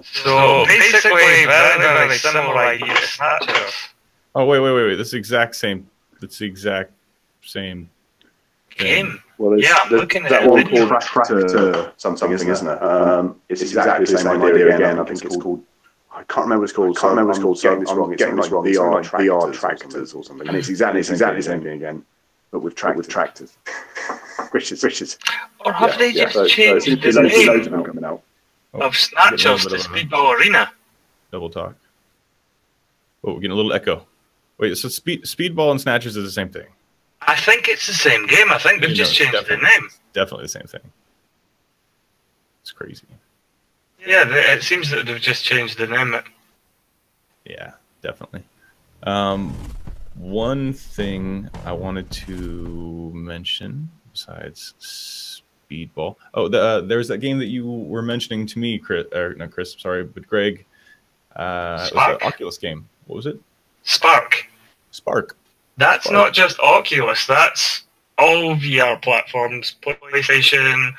So basically, very similar idea to Snatchers. Oh wait! This is the exact same. That's the exact same game. Well, I'm looking at that it. one called Tractor something, isn't it? It's exactly the same idea again. I think it's called. I can't remember what it's called. So I'm getting this wrong. It's VR tractors or something. And it's exactly the same thing again, but with tractors. which is. Or have they just changed the loads of name them coming out. of Snatchers to Speedball Arena? Double talk. Oh, we're getting a little echo. Wait, so Speedball and Snatchers is the same thing? I think it's the same game. I think they've just changed the name. Definitely the same thing. It's crazy. Yeah, it seems that they've just changed the name. Yeah, definitely. One thing I wanted to mention besides Speedball. Oh, there's that game that you were mentioning to me, Chris. Or not Chris, sorry, but Greg. It was an Oculus game. What was it? Spark. That's not just Oculus. That's all VR platforms: PlayStation,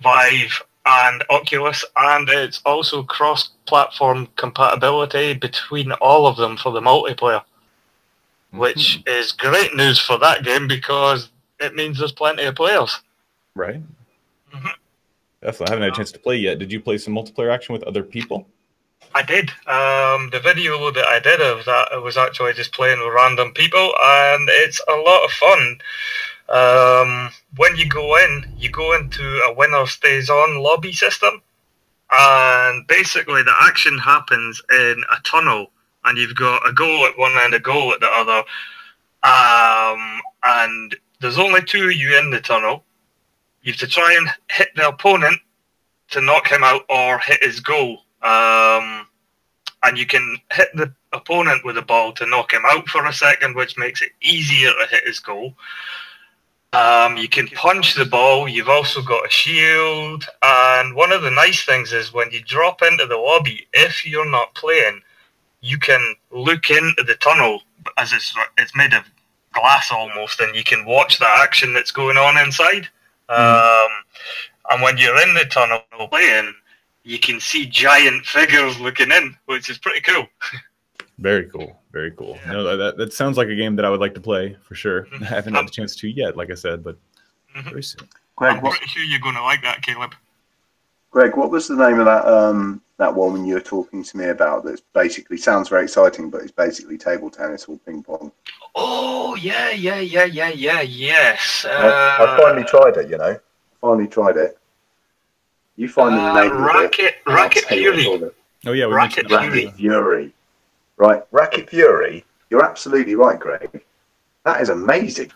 Vive, and Oculus, and it's also cross-platform compatibility between all of them for the multiplayer, which is great news for that game because it means there's plenty of players. Right. Definitely. I haven't had a chance to play yet. Did you play some multiplayer action with other people? I did. The video that I did of that, I was actually just playing with random people, and it's a lot of fun. When you go into a winner stays on lobby system, and basically the action happens in a tunnel, and you've got a goal at one end, a goal at the other, and there's only two of you in the tunnel. You have to try and hit the opponent to knock him out or hit his goal. And you can hit the opponent with the ball to knock him out for a second, which makes it easier to hit his goal. You can punch the ball. You've also got a shield. And one of the nice things is when you drop into the lobby, if you're not playing, you can look into the tunnel as it's made of glass almost, and you can watch the action that's going on inside. And when you're in the tunnel playing, you can see giant figures looking in, which is pretty cool. Very cool. Very cool. Yeah. No, that sounds like a game that I would like to play for sure. I haven't had the chance to yet, like I said, but very soon. Greg, I'm pretty sure you're going to like that, Caleb. Greg, what was the name of that one you were talking to me about? That's basically sounds very exciting, but it's basically table tennis or ping pong. Oh yeah, yes. I finally tried it. Finally tried it. You find the name Racket Fury. Oh yeah, Racket Fury. Right, Racket Fury. You're absolutely right, Greg. That is amazing.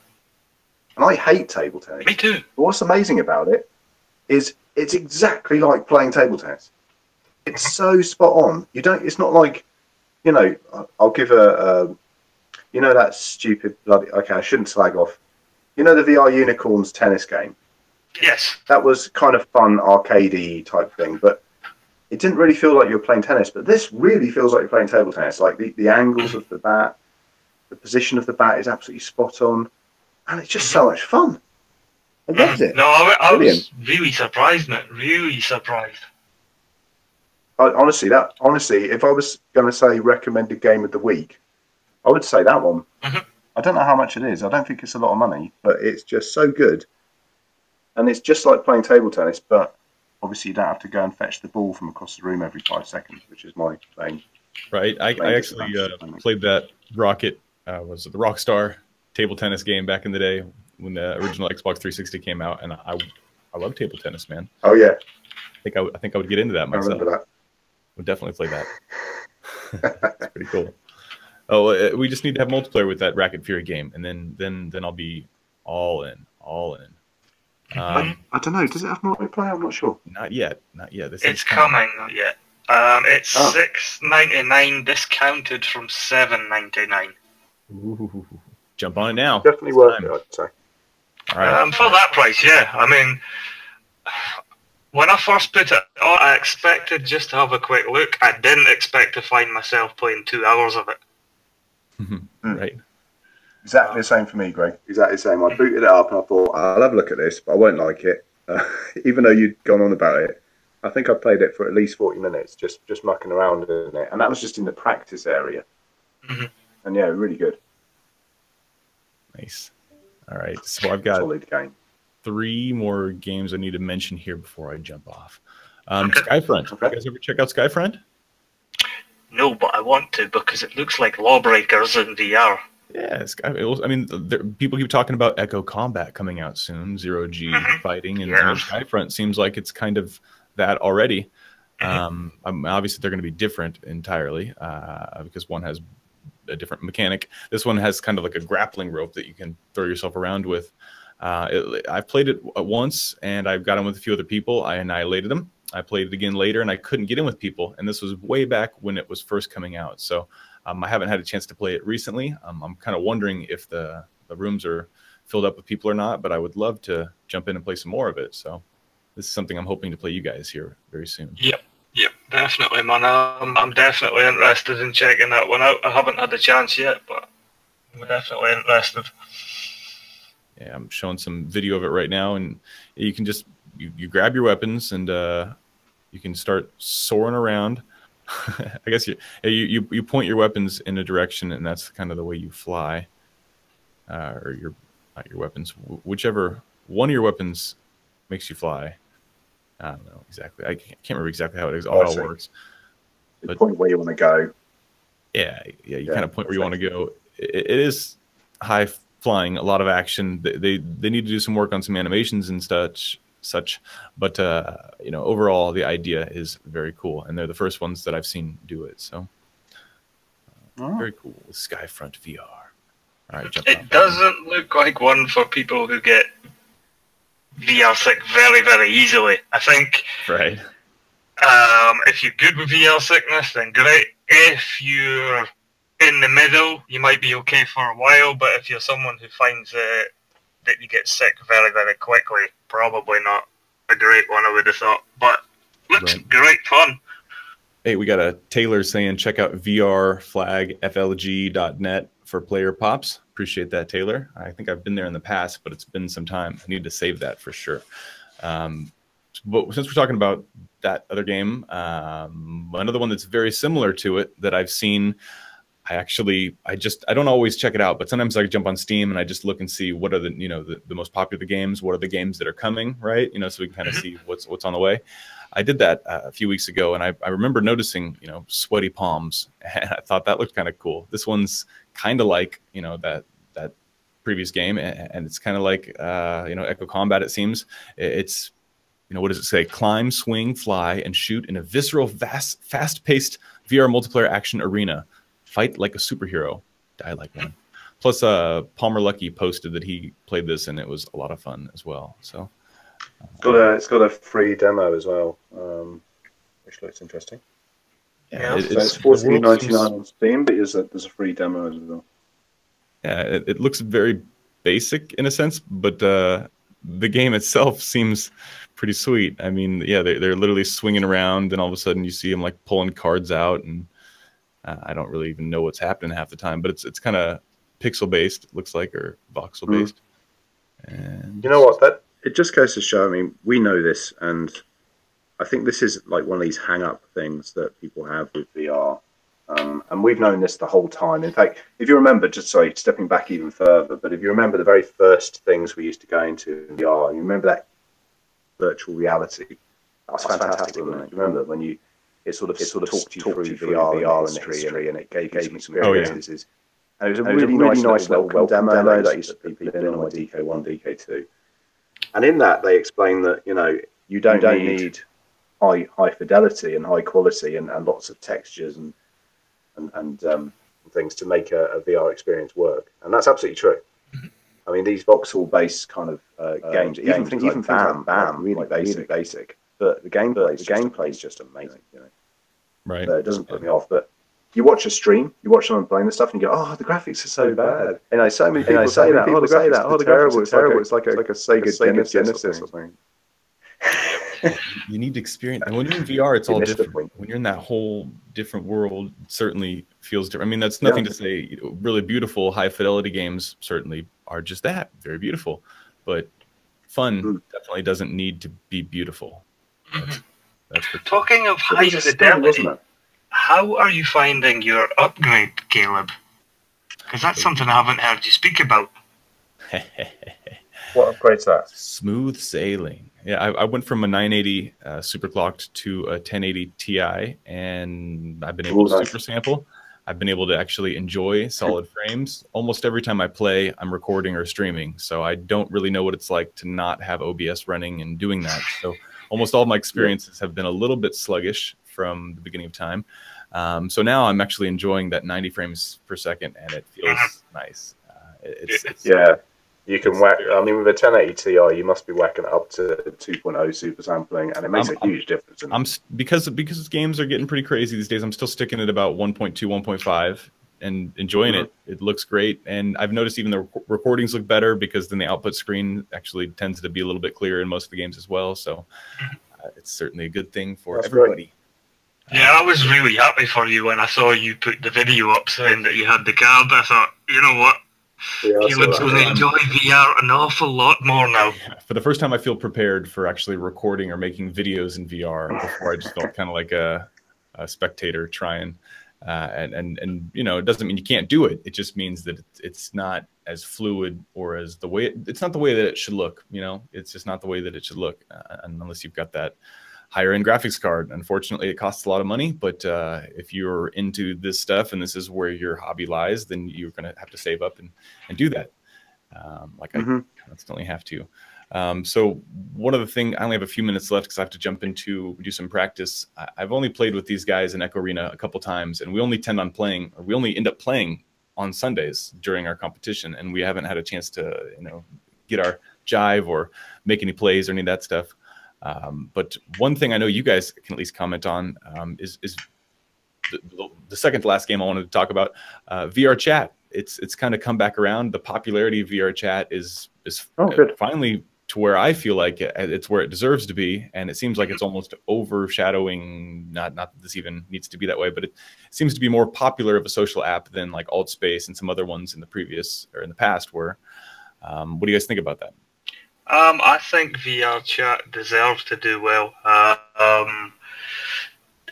And I hate table tennis. Me too. But what's amazing about it is it's exactly like playing table tennis. It's so spot on. It's not like, I'll give that stupid bloody, okay, I shouldn't slag off. The VR Unicorns tennis game? Yes. That was kind of fun, arcadey type thing, but it didn't really feel like you were playing tennis. But this really feels like you're playing table tennis. Like the angles of the bat, the position of the bat is absolutely spot on, and it's just so much fun. I loved it. No, I was really surprised, mate. Really surprised. Honestly, if I was going to say recommended game of the week, I would say that one. I don't know how much it is. I don't think it's a lot of money, but it's just so good. And it's just like playing table tennis, but obviously you don't have to go and fetch the ball from across the room every 5 seconds, which is my thing. Right. I actually played that Rocket, was it the Rockstar table tennis game back in the day when the original Xbox 360 came out, and I love table tennis, man. Oh yeah, I think I would get into that I myself. remember that. Would definitely play that. It's pretty cool. Oh, we just need to have multiplayer with that Racket Fury game, and then I'll be all in. I don't know. Does it have multiplayer? I'm not sure. Not yet. It's coming. Not yet. It's $6.99 discounted from $7.99. Ooh, jump on it now. Definitely worth it, I'd say. All right. For that price, yeah. I mean, when I first put it on, I expected just to have a quick look. I didn't expect to find myself playing 2 hours of it. Right. Exactly the same for me, Greg. Exactly the same. I booted it up and I thought, I'll have a look at this, but I won't like it. Even though you'd gone on about it, I think I played it for at least 40 minutes, just mucking around in it. And that was just in the practice area. Mm-hmm. And yeah, really good. Nice. All right. So I've got solid game. 3 more games I need to mention here before I jump off. Skyfront. Okay. You guys ever check out Skyfront? No, but I want to because it looks like Lawbreakers in VR. Yeah, I mean, people keep talking about Echo Combat coming out soon, Zero-G fighting, and Skyfront seems like it's kind of that already. Obviously, they're going to be different entirely because one has a different mechanic. This one has kind of like a grappling rope that you can throw yourself around with. I've played it once, and I've got in with a few other people. I annihilated them. I played it again later, and I couldn't get in with people. And this was way back when it was first coming out. So I haven't had a chance to play it recently. I'm kind of wondering if the rooms are filled up with people or not, but I would love to jump in and play some more of it. So this is something I'm hoping to play you guys here very soon. Yep, definitely, man. I'm definitely interested in checking that one out. I haven't had the chance yet, but I'm definitely interested. Yeah, I'm showing some video of it right now, and you can just you grab your weapons and you can start soaring around. I guess you point your weapons in a direction, and that's kind of the way you fly. Or not your weapons, whichever one of your weapons makes you fly. I don't know exactly. I can't remember exactly how it all works. But point where you want to go. Yeah. You kind of point where you want to go. It is high flying, a lot of action. They need to do some work on some animations and such. But overall, the idea is very cool, and they're the first ones that I've seen do it. So very cool. Skyfront VR. All right, it doesn't look like one for people who get VR sick very, very easily. I think. Right. If you're good with VR sickness, then great. If you're in the middle, you might be okay for a while. But if you're someone who finds that you get sick very, very quickly, probably not a great one, I would have thought. But looks great fun. Hey, we got a Taylor saying check out vrflagflg.net for player pops. Appreciate that, Taylor. I think I've been there in the past, but it's been some time. I need to save that for sure. But since we're talking about that other game, another one that's very similar to it that I've seen, I don't always check it out, but sometimes I jump on Steam and I just look and see what are the most popular games, what are the games that are coming, right? So we can kind of see what's on the way. I did that a few weeks ago, and I remember noticing, sweaty palms, and I thought that looked kind of cool. This one's kind of like, that previous game, and it's kind of like, Echo Combat, it seems. It's, what does it say? Climb, swing, fly, and shoot in a visceral, fast-paced VR multiplayer action arena. Fight like a superhero, die like one. Plus, Palmer Lucky posted that he played this, and it was a lot of fun as well. So, it's got a free demo as well, which looks interesting. Yeah, it's $14.99 on Steam, but there's a free demo as well. Yeah, it looks very basic in a sense, but the game itself seems pretty sweet. I mean, yeah, they're literally swinging around, and all of a sudden you see them like pulling cards out, and I don't really even know what's happening half the time, but it's kind of pixel based, it looks like, or voxel based. And you know what? It just goes to show. I mean, we know this, and I think this is like one of these hang-up things that people have with VR, and we've known this the whole time. In fact, if you remember, stepping back even further, but if you remember the very first things we used to go into in VR, you remember that virtual reality? That was fantastic, wasn't it? Remember when it sort of talked you through VR and history, and it gave you some experiences. And it was a really nice little welcome demo that I used to put people in on my DK1, DK2. And in that, they explain that, you know, you don't need high fidelity and high quality and lots of textures and things to make a VR experience work. And that's absolutely true. I mean, these voxel-based kind of games, even things like Bam, really basic. But the gameplay is just amazing, you know. Right. It doesn't put me off, but you watch a stream, you watch someone playing this stuff, and you go, "Oh, the graphics are so bad." And I so many people say that. Oh, the graphics are terrible. It's terrible. It's like a Sega Genesis or something. You need to experience, and when you're in VR, it's all different. When you're in that whole different world, it certainly feels different. I mean, that's nothing to say. You know, really beautiful, high fidelity games certainly are just that, very beautiful. But fun definitely doesn't need to be beautiful. That's for Talking of high fidelity, how are you finding your upgrade, Caleb? Because that's something I haven't heard you speak about. What upgrade's that? Smooth sailing. Yeah, I went from a 980 superclocked to a 1080 Ti, and I've been able to super sample. I've been able to actually enjoy solid frames. Almost every time I play, I'm recording or streaming, so I don't really know what it's like to not have OBS running and doing that. So almost all my experiences have been a little bit sluggish from the beginning of time. So now I'm actually enjoying that 90 frames per second, and it feels nice. You can whack. I mean, with a 1080 Ti, you must be whacking it up to 2.0 super sampling, and it makes a huge difference. Because games are getting pretty crazy these days. I'm still sticking at about 1.2, 1.5, and enjoying it. It looks great, and I've noticed even the recordings look better because then the output screen actually tends to be a little bit clearer in most of the games as well. So it's certainly a good thing for everybody. Yeah, I was really happy for you when I saw you put the video up saying that you had the card. I thought, you know what? Caleb's going to enjoy VR an awful lot more now. For the first time, I feel prepared for actually recording or making videos in VR. Before, I just felt kind of like a spectator trying. And you know, it doesn't mean you can't do it. It just means that it's not as fluid or as the way it's not the way that it should look. You know, it's just not the way that it should look, unless you've got that higher end graphics card. Unfortunately, it costs a lot of money, but if you're into this stuff and this is where your hobby lies, then you're going to have to save up and do that. I constantly have to. So one of the things, I only have a few minutes left because I have to jump into do some practice. I've only played with these guys in Echo Arena a couple times, and we only end up playing on Sundays during our competition, and we haven't had a chance to, you know, get our jive or make any plays or any of that stuff. But one thing I know you guys can at least comment on is the second to last game I wanted to talk about, VR chat. It's kind of come back around. The popularity of VR chat is finally to where I feel like it's where it deserves to be, and it seems like it's almost overshadowing. Not that this even needs to be that way, but it seems to be more popular of a social app than like AltSpace and some other ones in the past were. What do you guys think about that? I think VR chat deserves to do well. I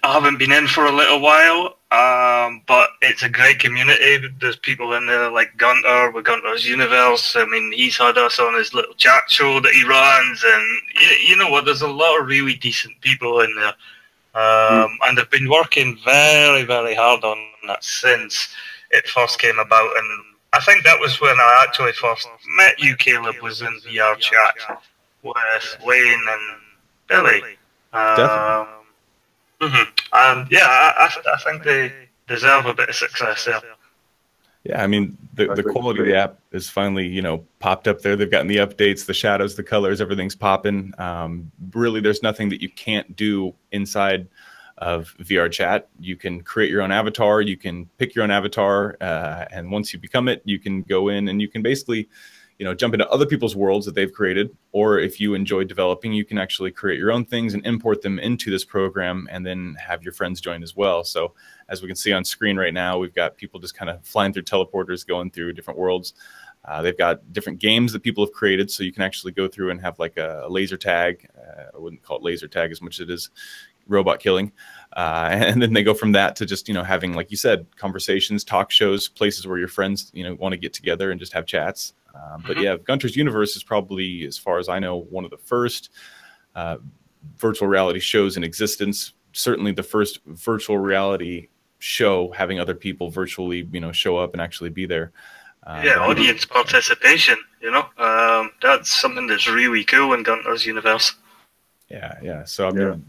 haven't been in for a little while, but it's a great community. There's people in there like Gunter with Gunter's Universe. I mean, he's had us on his little chat show that he runs, and you know what? There's a lot of really decent people in there, and they've been working very, very hard on that since it first came about. And I think that was when I actually first met you, Caleb, was in VR chat with Wayne and Billy. Definitely. I think they deserve a bit of success there. Yeah, I mean, the quality of the app is finally, you know, popped up there. They've gotten the updates, the shadows, the colors, everything's popping. Really, there's nothing that you can't do inside of VR chat. You can create your own avatar, you can pick your own avatar, and once you become it, you can go in and you can basically, you know, jump into other people's worlds that they've created, or if you enjoy developing, you can actually create your own things and import them into this program and then have your friends join as well. So as we can see on screen right now, we've got people just kind of flying through teleporters, going through different worlds. They've got different games that people have created, so you can actually go through and have like a laser tag. I wouldn't call it laser tag as much as it is robot killing, and then they go from that to just, you know, having, like you said, conversations, talk shows, places where your friends, you know, want to get together and just have chats. But yeah, Gunter's Universe is probably, as far as I know, one of the first virtual reality shows in existence. Certainly the first virtual reality show having other people virtually, show up and actually be there. Yeah, audience participation, that's something that's really cool in Gunter's universe. Yeah. So I mean,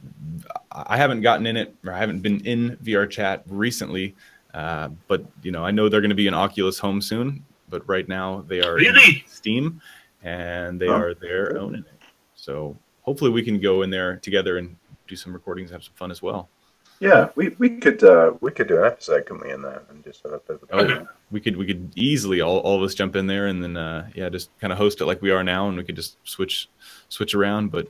I haven't gotten in it, or I haven't been in VR chat recently, but I know they're going to be in Oculus Home soon. But right now they are in Steam, and they are there owning it. So hopefully we can go in there together and do some recordings and have some fun as well. Yeah, we could do an episode, couldn't we, in there, and just have a bit of a we could easily all of us jump in there and then just kind of host it like we are now, and we could just switch around. But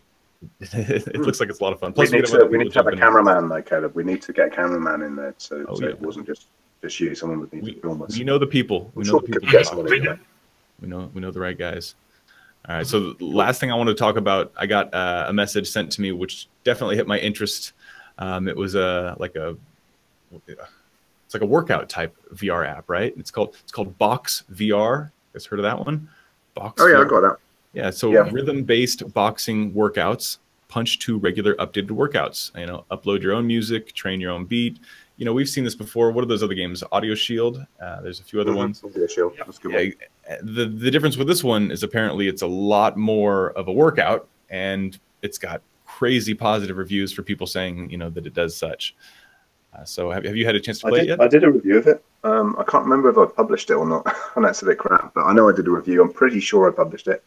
it looks like it's a lot of fun. Plus, we need to have a cameraman, though, Caleb. We need to get a cameraman in there, so it wasn't just you. Someone would need to film us. We know the people. We know the right guys. All right. So the last thing I want to talk about, I got a message sent to me, which definitely hit my interest. It was it's like a workout type VR app, right? It's called Box VR. You guys heard of that one? Box. Oh yeah, I got that. Yeah. So rhythm-based boxing workouts. Punch to regular updated workouts. Upload your own music, train your own beat. We've seen this before. What are those other games? Audio Shield. There's a few other ones. Audio Shield. That's a good one. The difference with this one is apparently it's a lot more of a workout, and it's got crazy positive reviews for people saying that it does such. So have you had a chance to play it yet? I did a review of it. I can't remember if I published it or not, and that's a bit crap. But I know I did a review. I'm pretty sure I published it.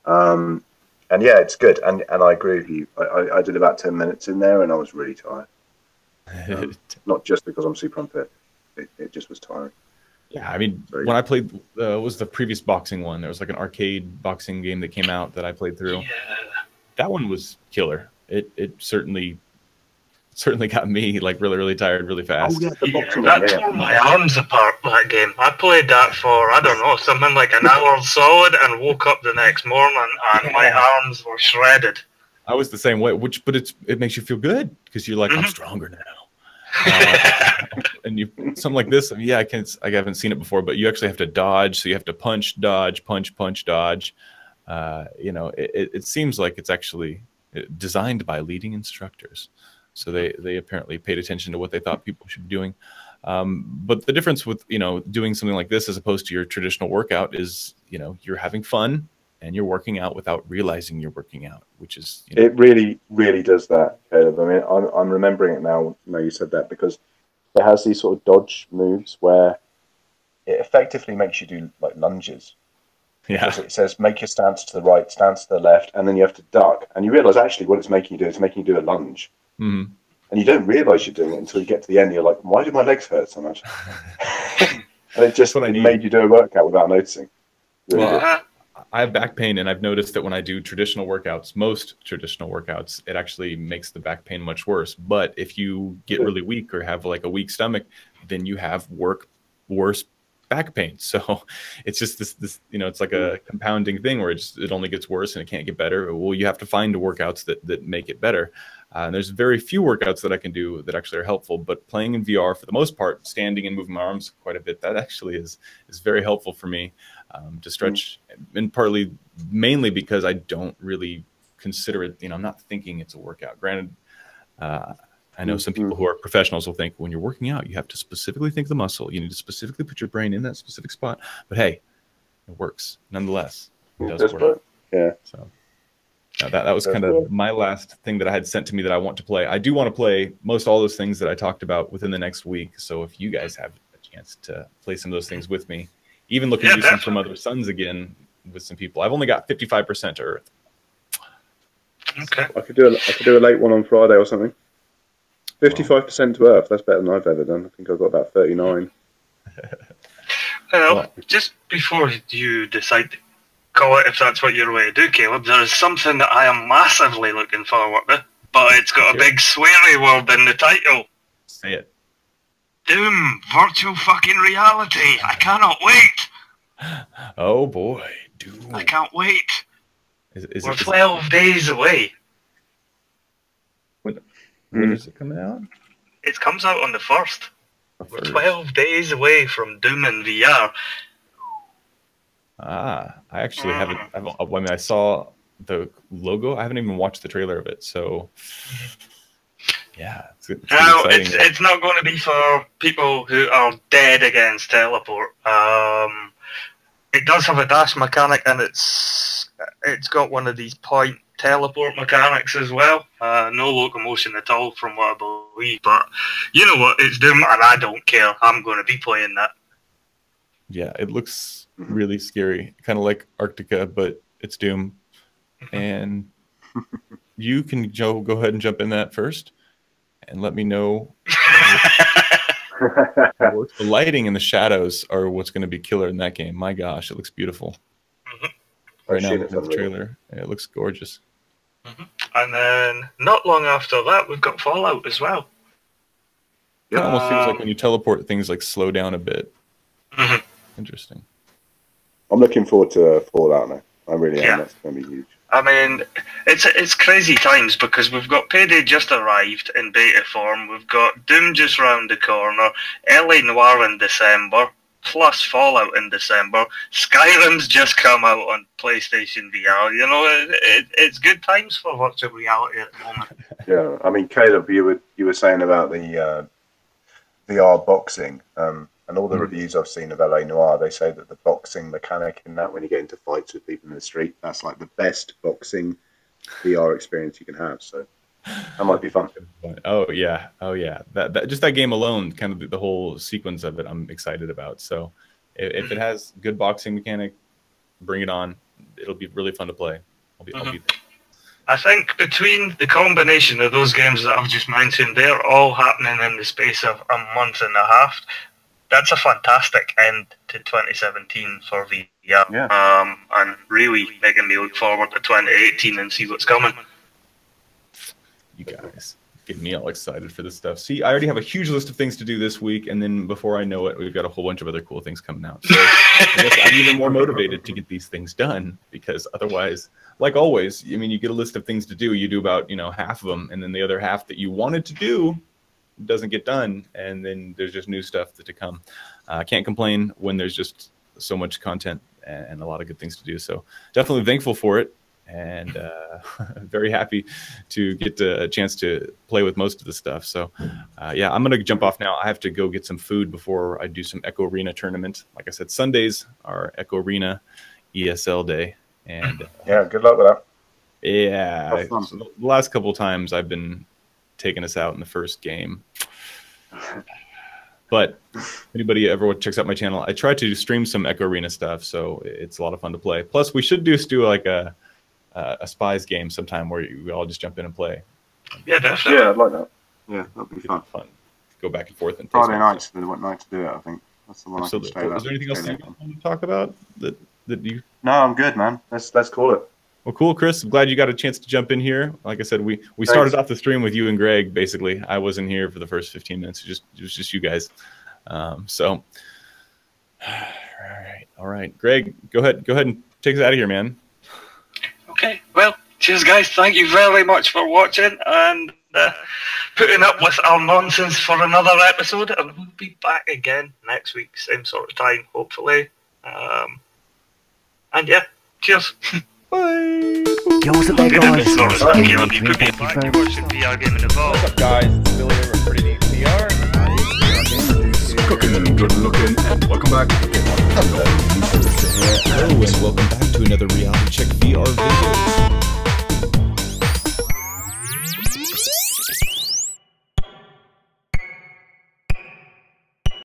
And yeah, it's good. And I agree with you. I did about 10 minutes in there, and I was really tired. Not just because I'm super unfit. It just was tiring. Yeah, I mean, when I played, what was the previous boxing one? There was like an arcade boxing game that came out that I played through. Yeah. That one was killer. It certainly got me like really, really tired really fast. Oh, yeah, the boxing that tore my arms apart, that game. I played that for, I don't know, something like an hour solid, and woke up the next morning and my arms were shredded. I was the same way, but it makes you feel good because you're like, I'm stronger now. And something like this, I haven't seen it before, but you actually have to dodge. So you have to punch, dodge, punch, dodge. It seems like it's actually designed by leading instructors. So they apparently paid attention to what they thought people should be doing. But the difference with, doing something like this as opposed to your traditional workout is, you're having fun and you're working out without realizing you're working out, which is... It really, really does that, Caleb. I mean, I'm remembering it now you said that, because it has these sort of dodge moves where it effectively makes you do like lunges. Yeah. Because it says, make your stance to the right, stance to the left, and then you have to duck. And you realize actually what it's making you do, it's making you do a lunge. Mm-hmm. And you don't realize you're doing it until you get to the end. And you're like, why do my legs hurt so much? And it made you do a workout without noticing. Really I have back pain, and I've noticed that when I do traditional workouts, most traditional workouts, it actually makes the back pain much worse. But if you get really weak or have like a weak stomach, then you have worse back pain. So it's just this it's like a compounding thing where it only gets worse and it can't get better. Well, you have to find the workouts that make it better. And there's very few workouts that I can do that actually are helpful, but playing in VR for the most part, standing and moving my arms quite a bit, that actually is very helpful for me to stretch, and mainly because I don't really consider it, I'm not thinking it's a workout. Granted, I know some people who are professionals will think when you're working out, you have to specifically think the muscle. You need to specifically put your brain in that specific spot. But hey, it works nonetheless. It does work. Yeah. So that was kind of my last thing that I had sent to me that I want to play. I do want to play most all those things that I talked about within the next week. So if you guys have a chance to play some of those things with me, even looking to do some from Other Suns again with some people. I've only got 55% to Earth. Okay. I could do a late one on Friday or something. 55% to Earth. That's better than I've ever done. I think I've got about 39. Well, just before you decide to call it, if that's what you're going to do, Caleb, there is something that I am massively looking forward to, but it's got a big sweary word in the title. Say it. Doom, virtual fucking reality. I cannot wait. Oh boy, Doom. I can't wait. We're 12 days away. When is it coming out? It comes out on the 1st. We're 12 days away from Doom in VR. I actually haven't. I saw the logo. I haven't even watched the trailer of it. So Yeah, Now, exciting. it's not going to be for people who are dead against teleport. It does have a dash mechanic, and it's got one of these point teleport mechanics as well. No locomotion at all, from what I believe. But you know what? It's Doom, and I don't care. I'm going to be playing that. Yeah, it looks really scary, kind of like Arctica, but it's Doom. And you can, Joe, go ahead and jump in that first, and let me know. The lighting and the shadows are what's going to be killer in that game. My gosh, it looks beautiful. Right now, the trailer, it looks gorgeous. And then, not long after that, we've got Fallout as well. It almost seems like when you teleport, things like slow down a bit. Interesting. I'm looking forward to Fallout now. I really am. That's going to be huge. I mean, it's crazy times because we've got Payday just arrived in beta form. We've got Doom just round the corner. LA Noire in December. Plus Fallout in December. Skyrim's just come out on PlayStation VR. You know, it's good times for virtual reality at the moment. Yeah, I mean, Caleb, you were saying about the VR boxing, and all the reviews I've seen of LA Noire, they say that the boxing mechanic in that, when you get into fights with people in the street, that's like the best boxing VR experience you can have. So that might be fun. Oh yeah. That just that game alone, kind of the whole sequence of it, I'm excited about. So if it has good boxing mechanic, bring it on. It'll be really fun to play. I'll be there. I think between the combination of those games that I've just mentioned, they're all happening in the space of a month and a half. That's a fantastic end to 2017 for VR. Yeah. And really making me look forward to 2018 and see what's coming. You guys get me all excited for this stuff. See, I already have a huge list of things to do this week, and then before I know it, we've got a whole bunch of other cool things coming out. So I guess I'm even more motivated to get these things done, because otherwise, like always, I mean, you get a list of things to do, you do about, half of them, and then the other half that you wanted to do doesn't get done, and then there's just new stuff to come. I can't complain when there's just so much content and a lot of good things to do. So definitely thankful for it, and very happy to get a chance to play with most of the stuff. So yeah, I'm gonna jump off now. I have to go get some food before I do some Echo Arena tournament. Like I said, Sundays are Echo Arena ESL day, and yeah, good luck with that. Yeah, the last couple of times I've been taking us out in the first game. But anybody ever checks out my channel, I try to stream some Echo Arena stuff, so it's a lot of fun to play. Plus, we should just do like a Spies game sometime where we all just jump in and play. Yeah, definitely. Yeah, I'd like that. Yeah, that'd be fun. Go back and forth. And Friday night's the night to do it, I think. That's the one. Absolutely. I can stay Is there anything else you want to talk about that you? No, I'm good, man. Let's call it. Well, cool, Chris. I'm glad you got a chance to jump in here. Like I said, we started off the stream with you and Greg, basically. I wasn't here for the first 15 minutes. It was just you guys. So, all right. Greg, go ahead and take us out of here, man. Okay. Well, cheers, guys. Thank you very much for watching and putting up with our nonsense for another episode. And we'll be back again next week, same sort of time, hopefully. And yeah, cheers. Bye. Yo, what's up there, guys? What's up, Caleb? You put me back. You're watching VR Gaming Evolve. What's up, guys? It's Billy over at Pretty Neat VR. Cooking and good looking, and welcome back. Hello, and welcome back to another Reality Check VR video.